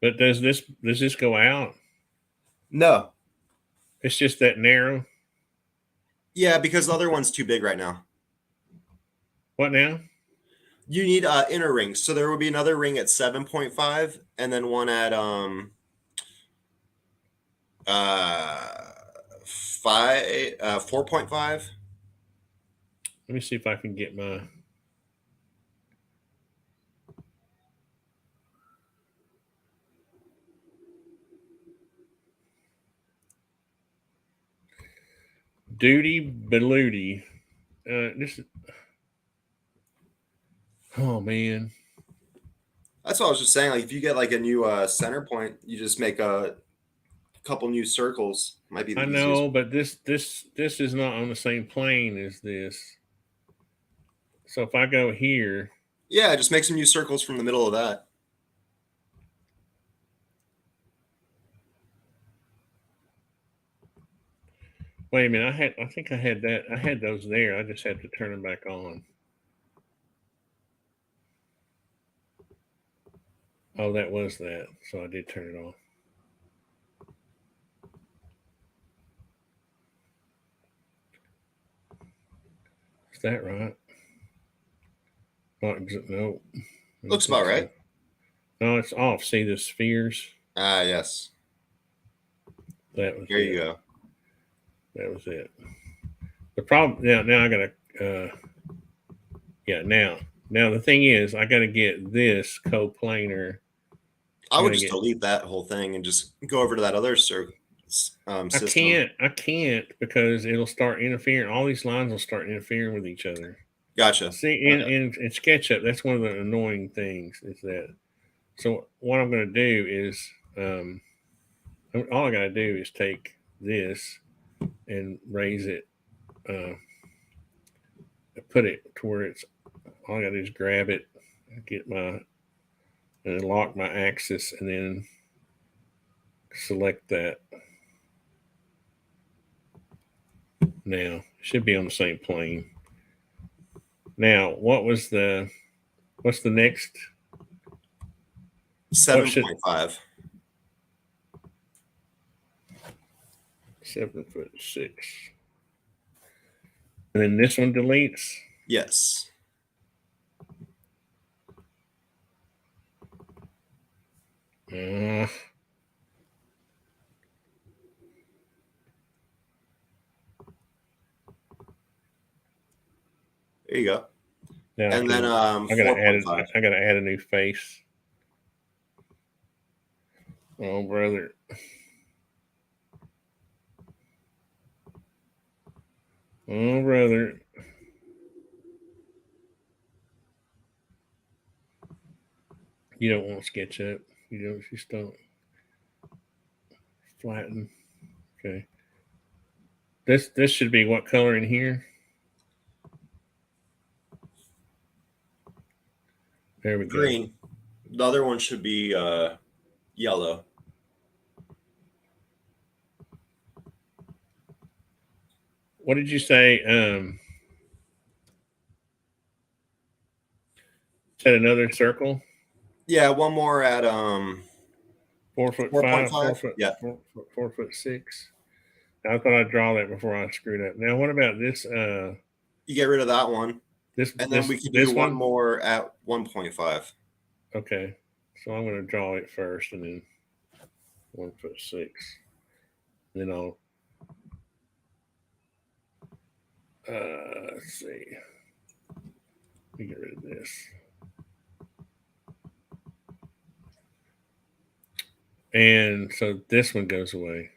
But does this go out? No. It's just that narrow. Yeah, because the other one's too big right now. What now? You need inner rings. So there would be another ring at 7.5 and then one at 4.5. Let me see if I can get my. Duty Beluti. This is. Oh man. That's what I was just saying. Like if you get like a new center point, you just make a couple new circles. Might be the I easiest. know, but this is not on the same plane as this. So if I go here, Yeah, just make some new circles from the middle of that. wait a minute. I think I had that. I had those there. I just had to turn them back on. Oh, that was that. So I did turn it off. Is that right? No. I don't Looks about think right. so. No, it's off. See the spheres? Ah, yes. That was Here you it. go. That was it. The problem now I gotta yeah, now the thing is I gotta get this coplanar. I I would gotta just get delete that whole thing and just go over to that other system. I can't because it'll start interfering. All these lines will start interfering with each other. Gotcha. See, in SketchUp, that's one of the annoying things is that. So what I'm going to do is, all I got to do is take this and raise it, put it to where it's. All I got to do is grab it, get my, and lock my axis, and then select that. Now it should be on the same plane. Now, what's the next? 7.5. 7'6". And then this one deletes. Yes. Uh, There you go. Now And then I gotta add 4.5. I gotta add a new face. Oh brother. Oh brother. You don't want SketchUp. Just don't flatten. Okay. This should be what color in here? There we go. Green. The other one should be yellow. What did you say? Set another circle. Yeah, one more at 4'5", 4.5. Yeah. 4'6". I thought I'd draw that before I screwed up. Now, what about this? You get rid of that one. And then we can do this one one. more at 1.5. Okay, so I'm going to draw it first, and then 1'6". Then I'll let's see. Let me get rid of this. And so this one goes away.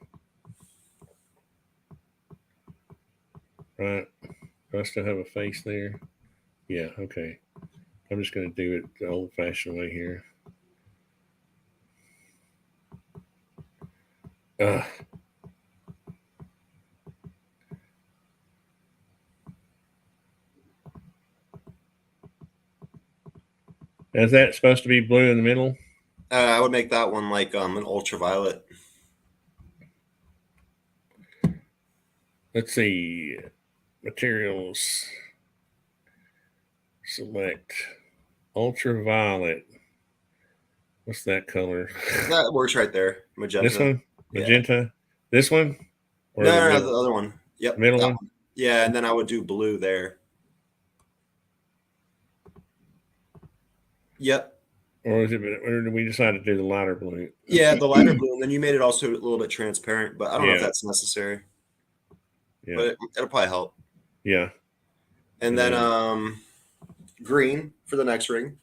Right. Do I still have a face there? Yeah, okay. I'm just going to do it the old fashioned way here. Ugh. Is that supposed to be blue in the middle? I would make that one like an ultraviolet. Let's see. Materials. Select ultraviolet. What's that color? That works right there. Magenta. This one? Yeah. Magenta? This one? Or No, the other one. Yep. Middle one? Yeah, and then I would do blue there. Yep. Or did we decide to do the lighter blue? Yeah, the lighter blue, and then you made it also a little bit transparent, but I don't know if that's necessary. Yeah. But it'll probably help. Yeah. And then green for the next ring.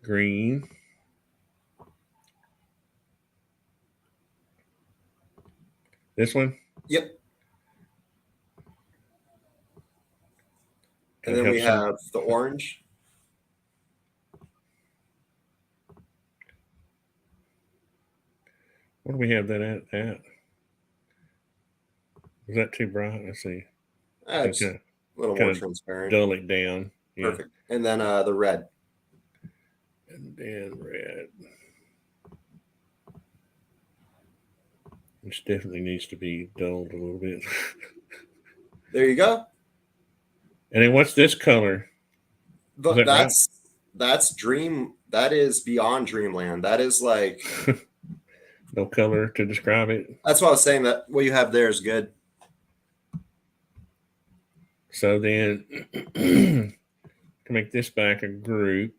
Green. This one? Yep. And then we have the orange. What do we have that at? Is that too bright? Let's see. That's a little more transparent. Dull it down. Yeah. Perfect. And then the red. And then red. Which definitely needs to be dulled a little bit. There you go. And then what's this color? That's dream. That is beyond dreamland. That is like no color to describe it. That's what I was saying. That what you have there is good. So then, to make this back a group.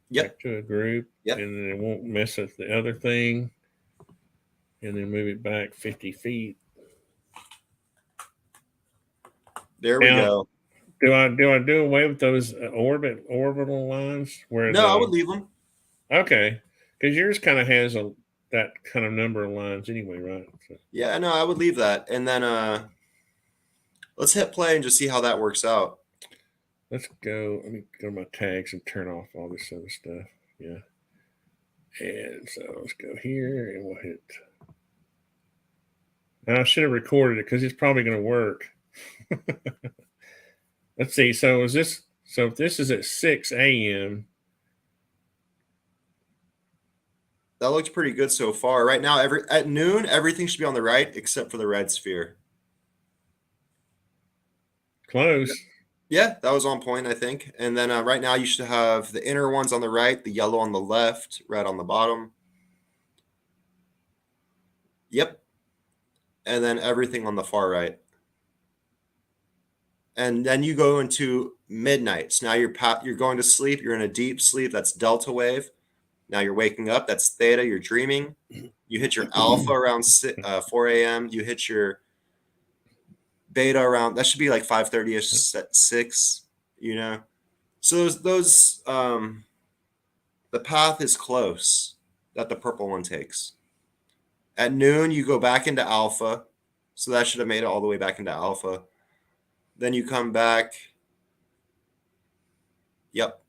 Yep. Back to a group. Yep. And then it won't mess up the other thing. And then move it back 50 feet. There we go. Do I do away with those orbital lines? No, I would leave them. Okay, because yours kind of has that kind of number of lines anyway, right? So. Yeah, no, I would leave that, and then let's hit play and just see how that works out. Let's go. Let me go to my tags and turn off all this other stuff. Yeah, and so let's go here and we'll hit. Now, I should have recorded it because it's probably going to work. Let's see. So if this is at 6 a.m. That looks pretty good so far. Right now, at noon, everything should be on the right except for the red sphere. Close. Yeah, that was on point, I think. And then right now, you should have the inner ones on the right, the yellow on the left, red on the bottom. Yep. And then everything on the far right. And then you go into midnight. So now you're going to sleep. You're in a deep sleep. That's delta wave. Now you're waking up. That's theta. You're dreaming. You hit your alpha around 4 a.m. You hit your beta around, that should be like 5:30ish, 6, you know. So the path is close that the purple one takes. At noon, you go back into alpha. So that should have made it all the way back into alpha. Then you come back. Yep.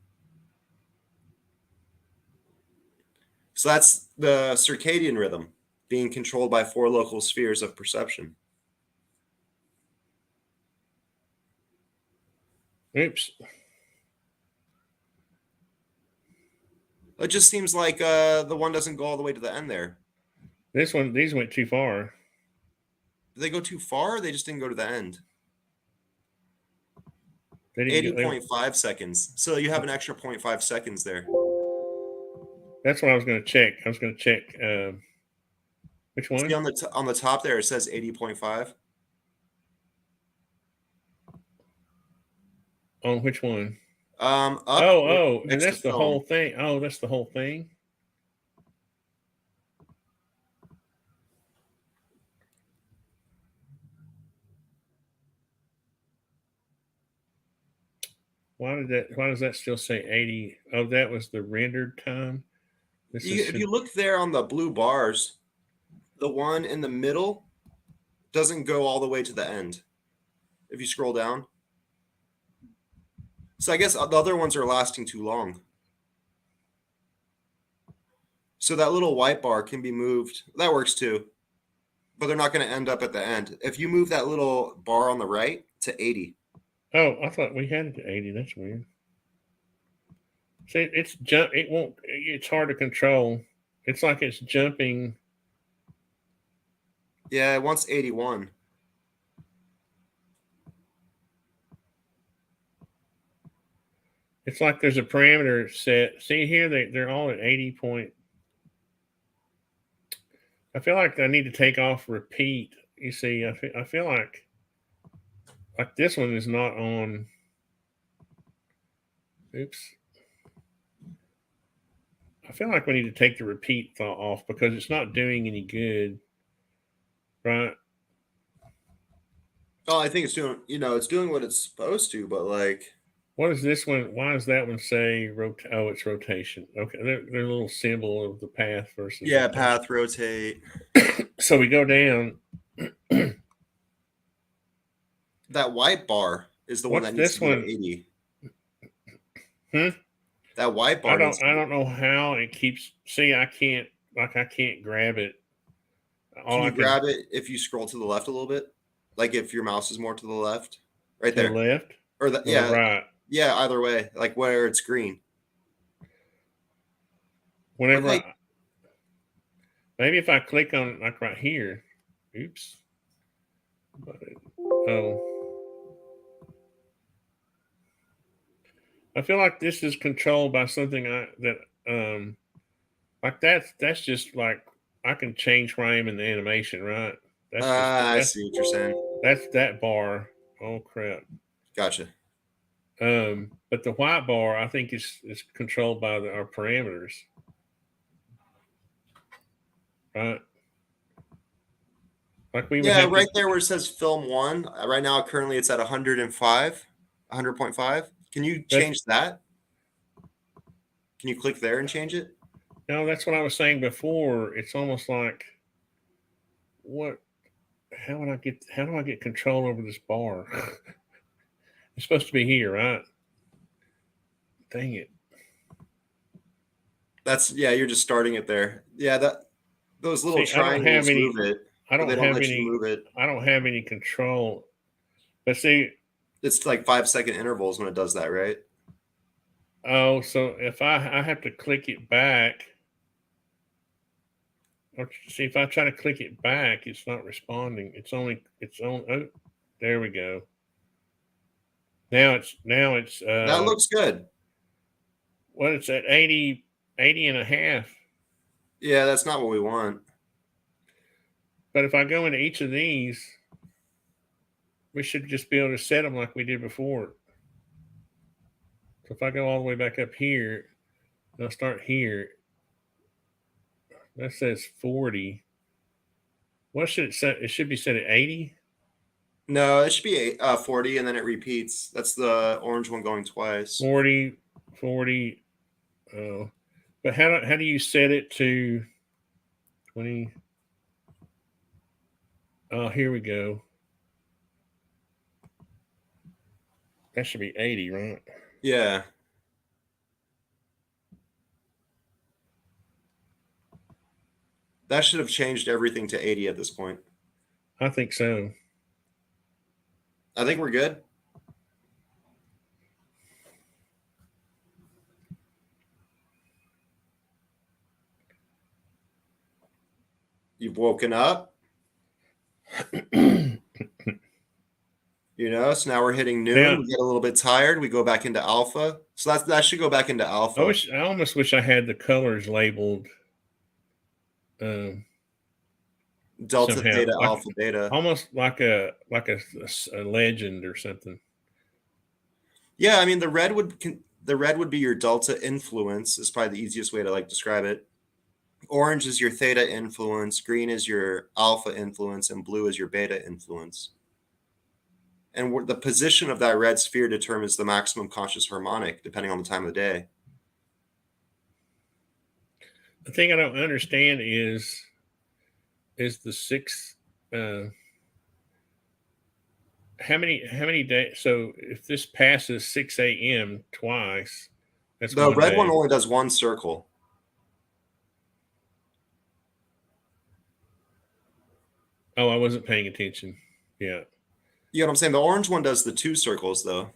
So that's the circadian rhythm being controlled by 4 local spheres of perception. Oops. It just seems like the one doesn't go all the way to the end there. These went too far. Did they go too far? Or they just didn't go to the end. They didn't 80.5 seconds. So you have an extra 0.5 seconds there. That's what I was going to check. I was going to check which one? See on the top there, it says 80.5. On which one? Up. And that's the whole thing. Oh, that's the whole thing. Why does that still say 80? Oh, that was the rendered time. If you look there on the blue bars, the one in the middle doesn't go all the way to the end. If you scroll down. So I guess the other ones are lasting too long. So that little white bar can be moved. That works too. But they're not going to end up at the end. If you move that little bar on the right to 80. Oh, I thought we had it to 80. That's weird. See, it's hard to control. It's like it's jumping. Yeah, it wants 81. It's like there's a parameter set. See here, they're all at 80 point. I feel like I need to take off repeat. You see, I feel like this one is not on. Oops. I feel like we need to take the repeat off because it's not doing any good. Right? Oh, I think it's doing, it's doing what it's supposed to, but like. What is this one? Why does that one say oh, it's rotation. Okay, they're a little symbol of the path versus. Yeah, rotation. Path, rotate. So we go down. That white bar is the one that needs to be 80. That white bar. I don't know how it keeps. See, I can't grab it. Can you grab it if you scroll to the left a little bit? Like if your mouse is more to the left, right there. To the left or yeah, right. Yeah, either way, like where it's green. Whenever maybe if I click on like right here. Oops. I feel like this is controlled by something that's just like I can change where I am in the animation, right? I see what you're saying. That's that bar. Oh crap. Gotcha. But the white bar I think is controlled by our parameters. Right. Like right there where it says film 1. Right now currently it's at 105, 100.5. Can you change that? Can you click there and change it? No, that's what I was saying before. It's almost like how do I get control over this bar? It's supposed to be here, right? Dang it. You're just starting it there. Yeah, those little triangles move it. I don't have any control. But see, it's like 5-second intervals when it does that, right? Oh, so if I have to click it back, or see if I try to click it back, it's not responding. It's on. Oh, there we go. Now it's. That looks good. Well, it's at 80 and a half. Yeah, that's not what we want. But if I go into each of these, we should just be able to set them like we did before. So if I go all the way back up here, and I'll start here. That says 40. What should it set? It should be set at 80. No, it should be 40, and then it repeats. That's the orange one going twice. 40, 40. Oh, but how do you set it to 20? Oh, here we go. That should be 80, right? Yeah. That should have changed everything to 80 at this point. I think so. I think we're good. You've woken up, so now we're hitting noon. Now, We get a little bit tired. We go back into alpha. So that should go back into alpha. I almost wish I had the colors labeled um, Delta, somehow, theta, like alpha, beta. almost like a legend or something. Yeah, I mean the red would be your delta influence is probably the easiest way to like describe it. Orange is your theta influence, green is your alpha influence, and blue is your beta influence. And the position of that red sphere determines the maximum conscious harmonic depending on the time of the day. The thing I don't understand is the six. How many days? So if this passes 6 a.m. twice, that's The one red one day. only does one circle. Oh, I wasn't paying attention. Yeah, You know what I'm saying? The orange one does the two circles though.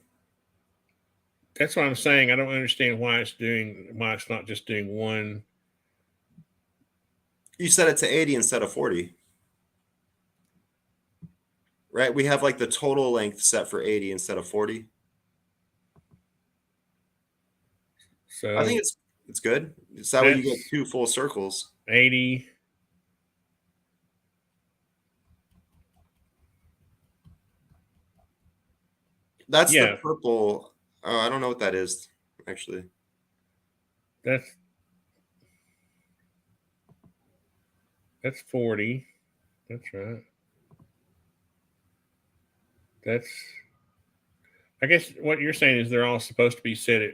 that's what I'm saying. I don't understand why it's not just doing one. You set it to 80 instead of 40. Right? We have like the total length set for 80 instead of 40. I So think it's good. It's that way you get that's two full circles. 80. That's the Yeah, purple. Oh, I don't know what that is actually. that's 40. That's right. That's I guess what you're saying is they're all supposed to be set at.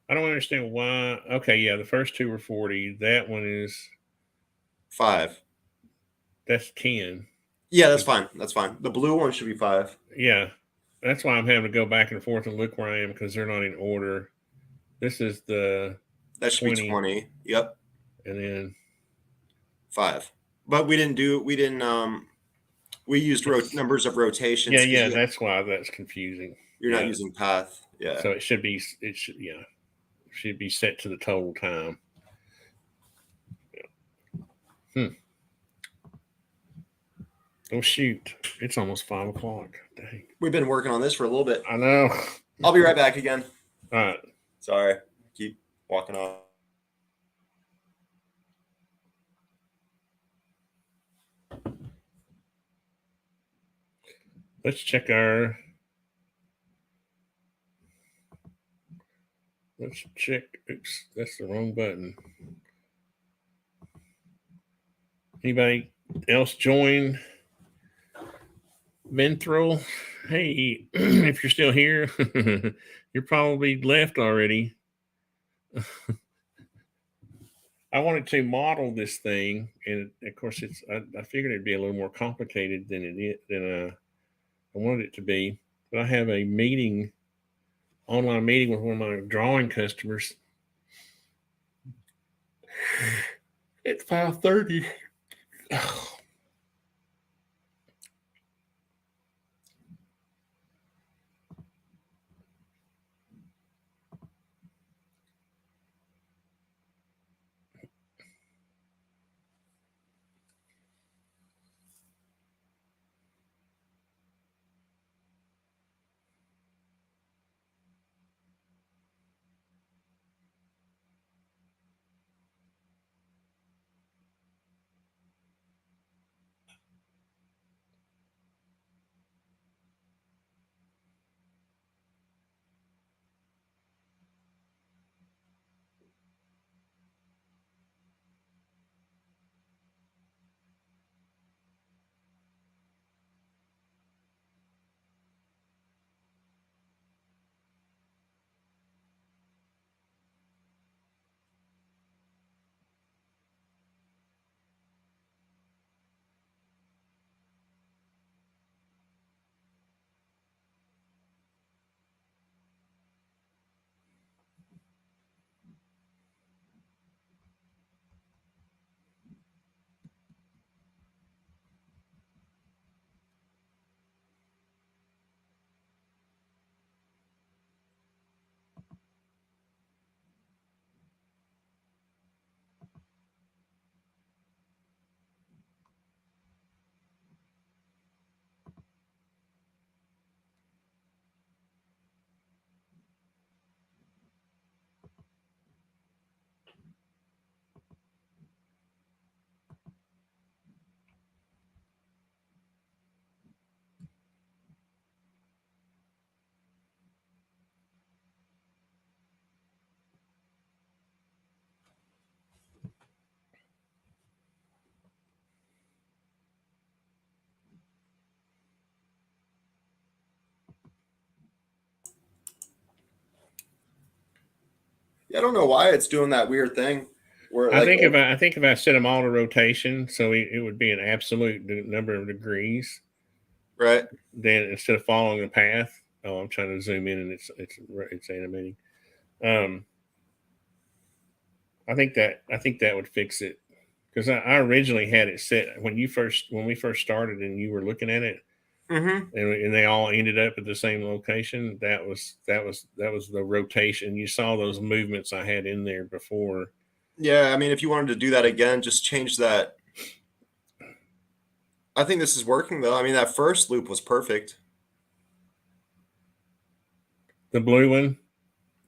I don't understand why. Okay, yeah, the first two were 40. That one is 5. that's 10. Yeah, that's fine. That's fine. The blue one should be 5. Yeah, that's why I'm having to go back and forth and look where I am because they're not in order. This is the That should be 20, 20. Yep. and then 5. But we used numbers of yeah, rotations because yeah. That's why that's confusing. you're not Yeah, using path. Yeah. so it should be should be set to the total time. Hmm. Oh shoot! It's almost 5 o'clock. Dang. We've been working on this for a little bit. I know. I'll be right back again. All right. Sorry. Keep walking off. Let's check our. Let's check. Oops, that's the wrong button. Anybody else join Ventral? Hey, if you're still here, you're probably left already. I wanted to model this thing, and of course, I figured it'd be a little more complicated than I wanted it to be. But I have a online meeting with one of my drawing customers at 5:30. Yeah, I don't know why it's doing that weird thing where I like think if I set them all to rotation, so it would be an absolute number of degrees. right. Then instead of following the path, oh, I'm trying to zoom in and it's animating. Um, I think that would fix it because I originally had it set when we first started and you were looking at it Mm-hmm. and they all ended up at the same location. That was the rotation. You saw those movements I had in there before. Yeah, I mean, if you wanted to do that again, just change that. I think this is working though. I mean, that first loop was perfect. The blue one,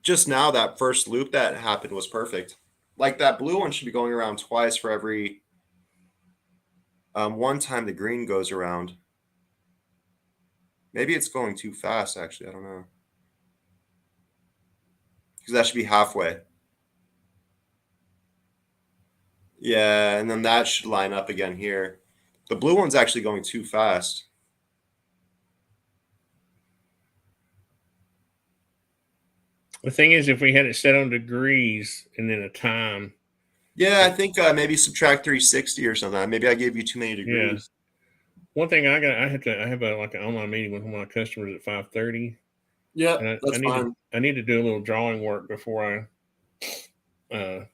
Just now, that first loop that happened was perfect. Like that blue one should be going around twice for every one time the green goes around. Maybe it's going too fast, actually. I don't know. Because that should be halfway. Yeah, and then that should line up again here. The blue one's actually going too fast. the thing is, if we had it set on degrees and then a time, Yeah, I think maybe subtract 360 or something. Maybe I gave you too many yeah. degrees. One thing I have a like an online meeting with one of my customers at 5:30, Yeah, and that's fine. I need to do a little drawing work before I.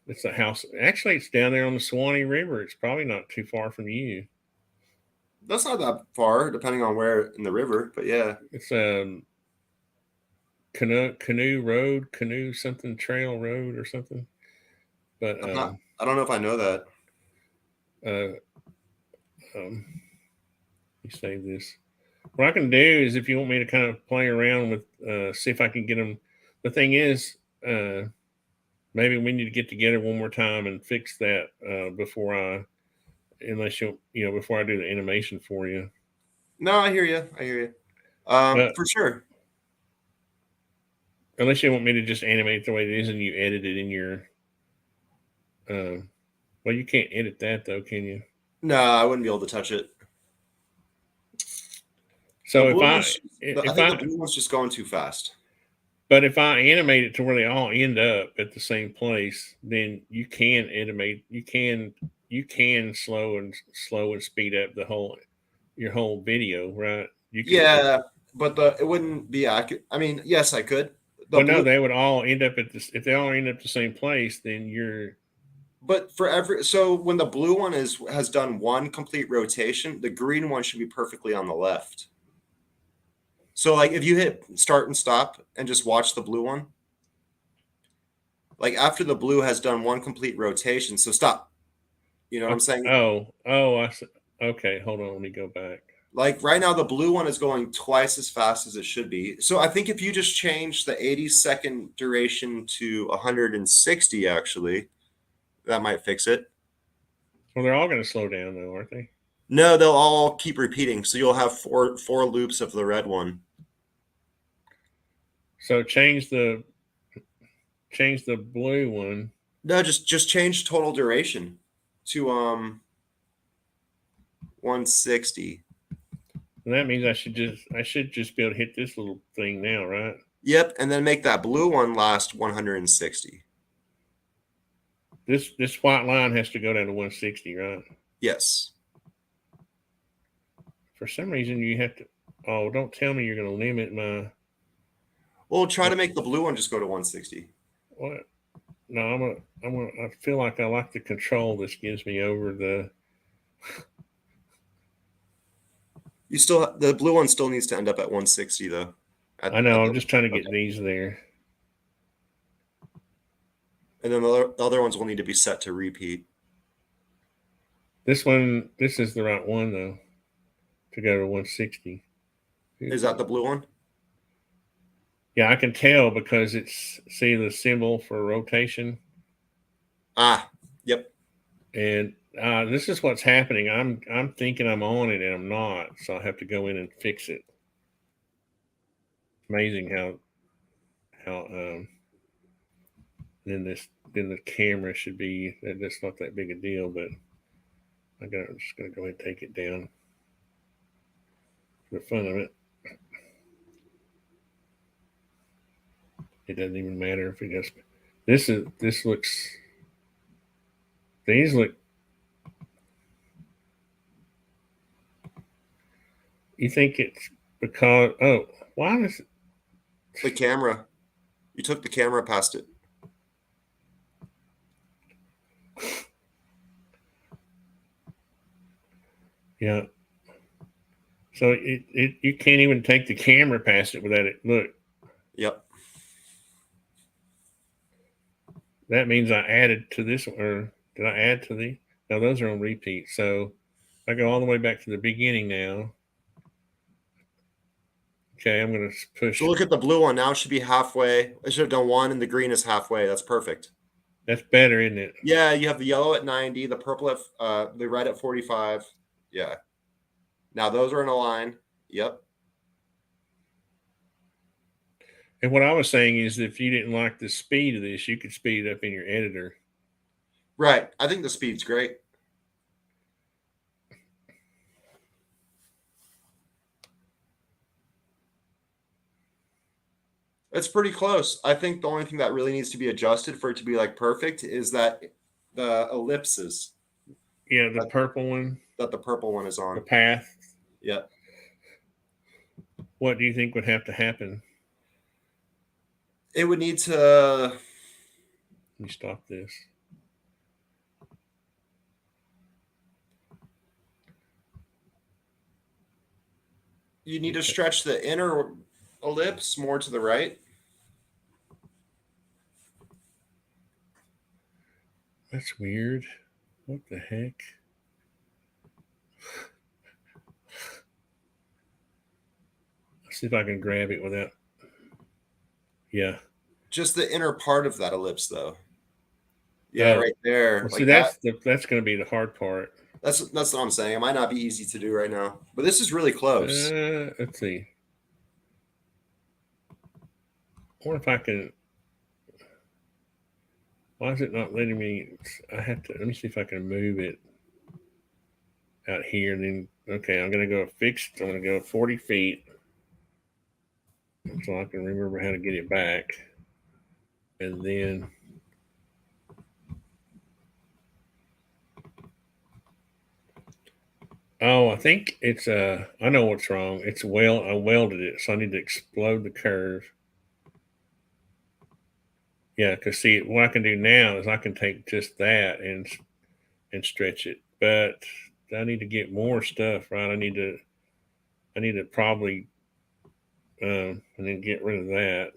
It's a house. Actually, it's down there on the Swanee River. It's probably not too far from you. That's not that far, depending on where in the river, but yeah. It's canoe something trail road or something. But I don't know if I know that. uh, um, you save this. What I can do is, if you want me to kind of play around with, see if I can get them. The thing is, maybe we need to get together one more time and fix that before unless before I do the animation for you. No, I hear you. I hear you. But For sure. unless you want me to just animate it the way it is and you edit it in your, uh, well, you can't edit that though, can you? No, I wouldn't be able to touch it. The So blue one's, I if think the I, blue one's just going too fast. but if I animate it to where they all end up at the same place, then you can animate. You can slow and speed up your whole video, right? You can. Yeah, but it wouldn't be accurate. I mean, yes, I could. The Well, no, blue, they would all end up at this. If they all end up the same place, then you're. but for every so when the blue one has done one complete rotation, the green one should be perfectly on the left. So like if you hit start and stop and just watch the blue one, like after the blue has done one complete rotation, so stop. You know what I'm saying? Oh, okay. Hold on, let me go back. Like right now, the blue one is going twice as fast as it should be. So I think if you just change the 80-second duration to 160, actually, that might fix it. Well, they're all going to slow down though, aren't they? No, they'll all keep repeating. So you'll have four loops of the red one. So change the blue one. No, just change total duration to 160. And that means I should just be able to hit this little thing now, right? Yep, and then make that blue one last 160. This white line has to go down to 160, right? Yes. For some reason you have to. Oh, don't tell me you're going to limit my. Well, try to make the blue one just go to 160. What? No, I feel like I like the control this gives me over the. The blue one still needs to end up at 160 though. I know. I'm just trying to Okay. get these there. And then the other ones will need to be set to repeat. This is the right one though, to go to 160. Is that the blue one? Yeah, I can tell because see the symbol for rotation, Ah, yep. and this is what's happening. I'm thinking I'm on it and I'm not, so I have to go in and fix it. Amazing how then the camera should be. That's not that big a deal, but I'm just gonna go ahead and take it down for the fun of it. It doesn't even matter if it just This looks, these look. You think it's because, oh, why does it, The camera. You took the camera past it. yeah. So it you can't even take the camera past it without it. Look, Yep. that means I added to this, or did I add to the? No, those are on repeat. So I go all the way back to the beginning now. Okay, I'm going to So push. look at the blue one. Now it should be halfway. I should have done one, and the green is halfway. That's perfect. That's better, isn't it? Yeah, you have the yellow at 90, the purple at the red at 45. Yeah. Now those are in a line. Yep. And what I was saying is, if you didn't like the speed of this, you could speed it up in your editor. Right. I think the speed's great. It's pretty close. I think the only thing that really needs to be adjusted for it to be like perfect is that the ellipses Yeah, the that, purple one, that the purple one is the on. path. Yeah. What do you think would have to happen? It would need to Let me stop this. you need to stretch the inner ellipse more to the right. That's weird. What the heck? Let's see if I can grab it without. Yeah. Just the inner part of that ellipse though. Yeah, Oh, right there. well, see, Like that. that's going to be the hard part. That's what I'm saying. It might not be easy to do right now. But this is really close. Let's see. I wonder if I can. Why is it not letting me? I have to. Let me see if I can move it out here. And then, okay, I'm going to go fixed. I'm going to go 40 feet so I can remember how to get it back. And then. Oh, I think it's I know what's wrong. It's I welded it, so I need to explode the curve. Yeah, because see, what I can do now is I can take just that and stretch it, but I need to get more stuff, right? I need to probably and then get rid of that.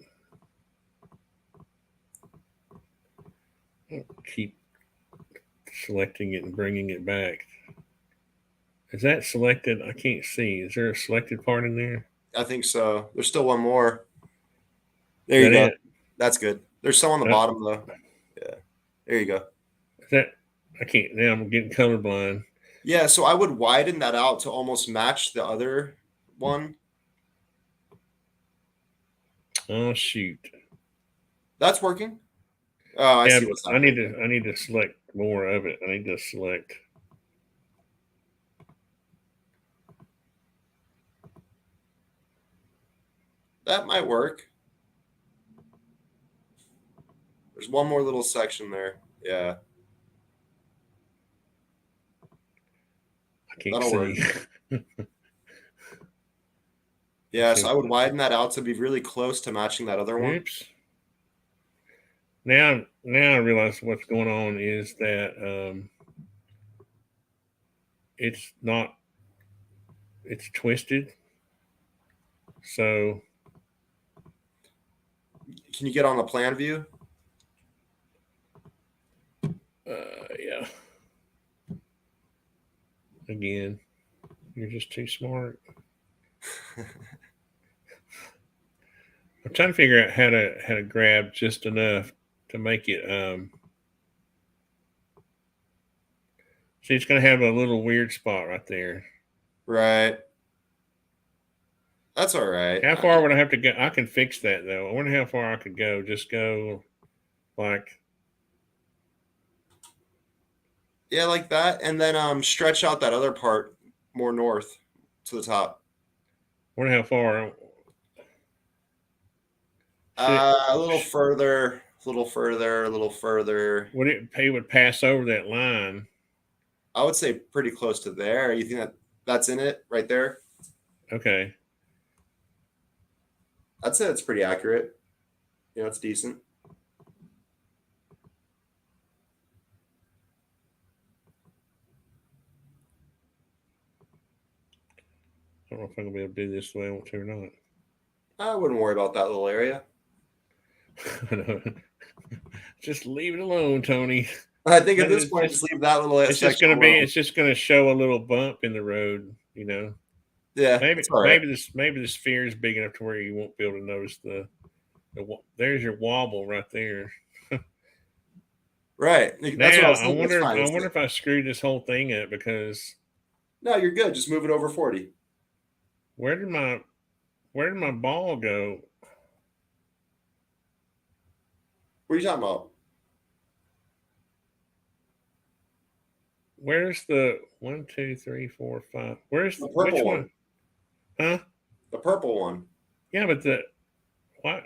Keep selecting it and bringing it back. Is that selected? I can't see. Is there a selected part in there? I think so. There's still one more. Is There you that go. it? That's good. There's some on the Uh, bottom though. Yeah. There you go. is that? I can't. Now I'm getting colorblind. Yeah, so I would widen that out to almost match the other one. Oh shoot! That's working. Oh, I Yeah, see but what's happening. I need to select more of it. I need to select. That might work. There's one more little section there. Yeah, I can't that'll work. see. Let's Yeah, see. so I would widen that out to be really close to matching that other one. Oops. Now I realize what's going on is that it's not it's twisted. So Can you get on the plan view? yeah. Again, you're just too smart. I'm trying to figure out how to grab just enough to make it see it's gonna have a little weird spot right there. Right. That's all right. How far would I have to go? I can fix that though. I wonder how far I could go. Just go like Yeah, like that, and then stretch out that other part more north to the top. I wonder how far. See, A little further, a little further, a little further. Would it would pass over that line? I would say pretty close to there. You think that's in it right there? Okay. I'd say that's pretty accurate. It's decent. I don't know if I'm gonna be able to do this the way I want to or not. I wouldn't worry about that little area. Just leave it alone, Tony. I think at this point, just leave that little It's just section gonna be. alone. It's just gonna show a little bump in the road. Yeah, Maybe it's all right. maybe the sphere is big enough to where you won't be able to notice the there's your wobble right there. Right. That's what I Now was thinking. It's fine. I wonder if I screwed this whole thing up because No, you're good. Just move it over 40. where did my ball go? What are you talking about? Where's the 1, 2, 3, 4, 5? Where's The which purple one? one. Huh? The purple one. Yeah, but why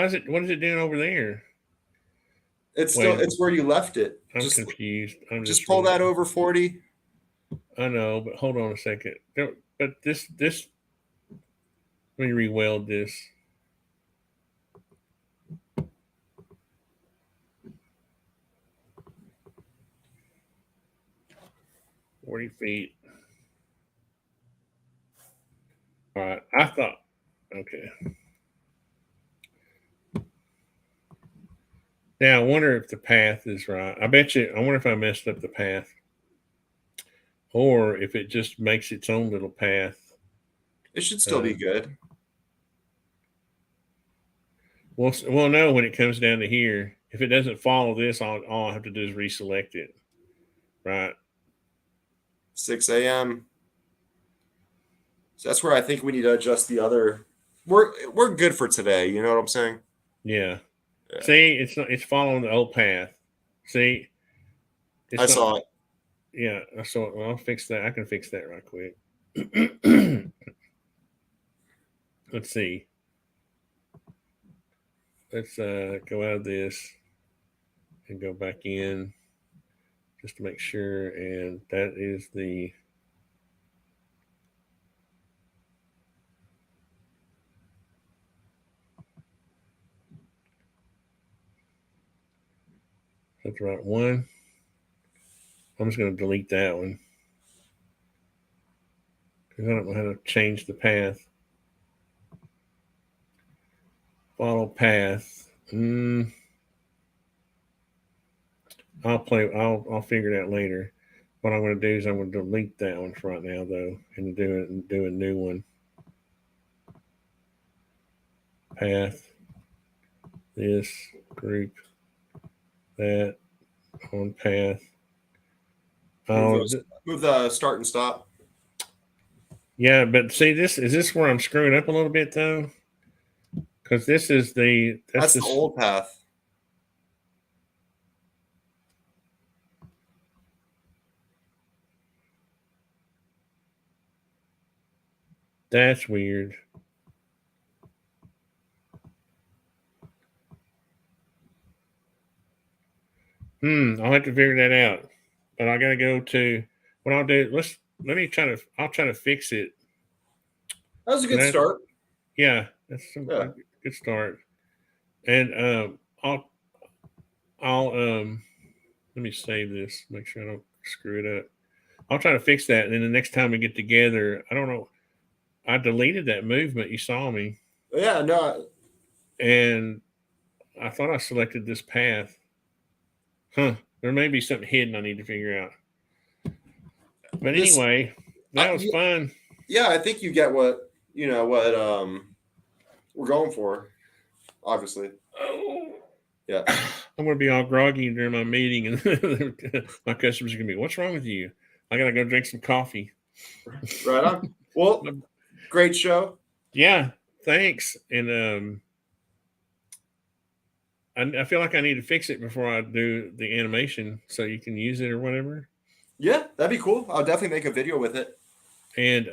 is it what is it doing over there? It's Wait. it's where you left it. I'm confused. I'm just pull that over 40. I know, but hold on a second. But this let me re-weld this. $40. All right. I thought okay. Now I wonder if the path is right. I wonder if I messed up the path. Or if it just makes its own little path. It should still be good. We'll know when it comes down to here. If it doesn't follow this, all I have to do is reselect it. Right. 6 a.m. So that's where I think we need to adjust the other. We're good for today. You know what I'm saying? Yeah. See, it's following the old path. See, I saw it. Yeah, I saw it. Well, I'll fix that. I can fix that right quick. Let's see. Let's go out of this and go back in just to make sure. And that is the that's the right one. I'm just going to delete that one because I don't know how to change the path. Follow path. I'll figure it out later. What I'm going to do is I'm going to delete that one for right now, though, and do a new one. Path. This group. That on path. Move the start and stop. Yeah, but see, is this where I'm screwing up a little bit though? Because this is that's the old path. That's weird. I'll have to figure that out. But I gotta go to what I'll do. I'll try to fix it. That was a good start. Yeah, that's a good start. And I'll let me save this, make sure I don't screw it up. I'll try to fix that, and then the next time we get together, I don't know. I deleted that movement. You saw me. Yeah, no. And I thought I selected this path. Huh. There may be something hidden I need to figure out. But anyway, that was fun. Yeah, I think you get what we're going for, obviously. Oh. Yeah. I'm going to be all groggy during my meeting, and my customers are going to be, what's wrong with you? I got to go drink some coffee. Right on. Well, great show. Yeah, thanks. And I feel like I need to fix it before I do the animation so you can use it or whatever. Yeah, that'd be cool. I'll definitely make a video with it. And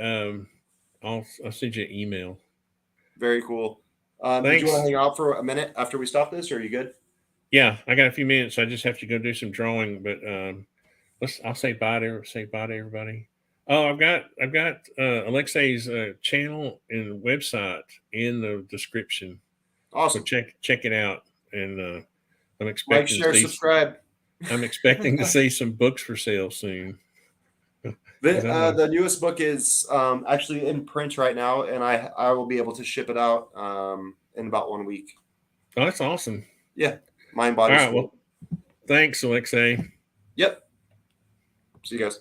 I'll send you an email. Very cool. Did you want to Thanks. hang out for a minute after we stop this, or are you good? Yeah, I got a few minutes. I just have to go do some drawing, but I'll say bye to everybody. Oh, I've got Alexei's channel and website in the description, so Awesome. check it out. And I'm Like, expecting to share, see subscribe. I'm expecting to see some books for sale soon. 'Cause The newest book is actually in print right now, and I will be able to ship it out in about 1 week. Oh, that's awesome. Yeah, mind, All body, right, spirit. well, thanks, Alexei. Yep. See you guys.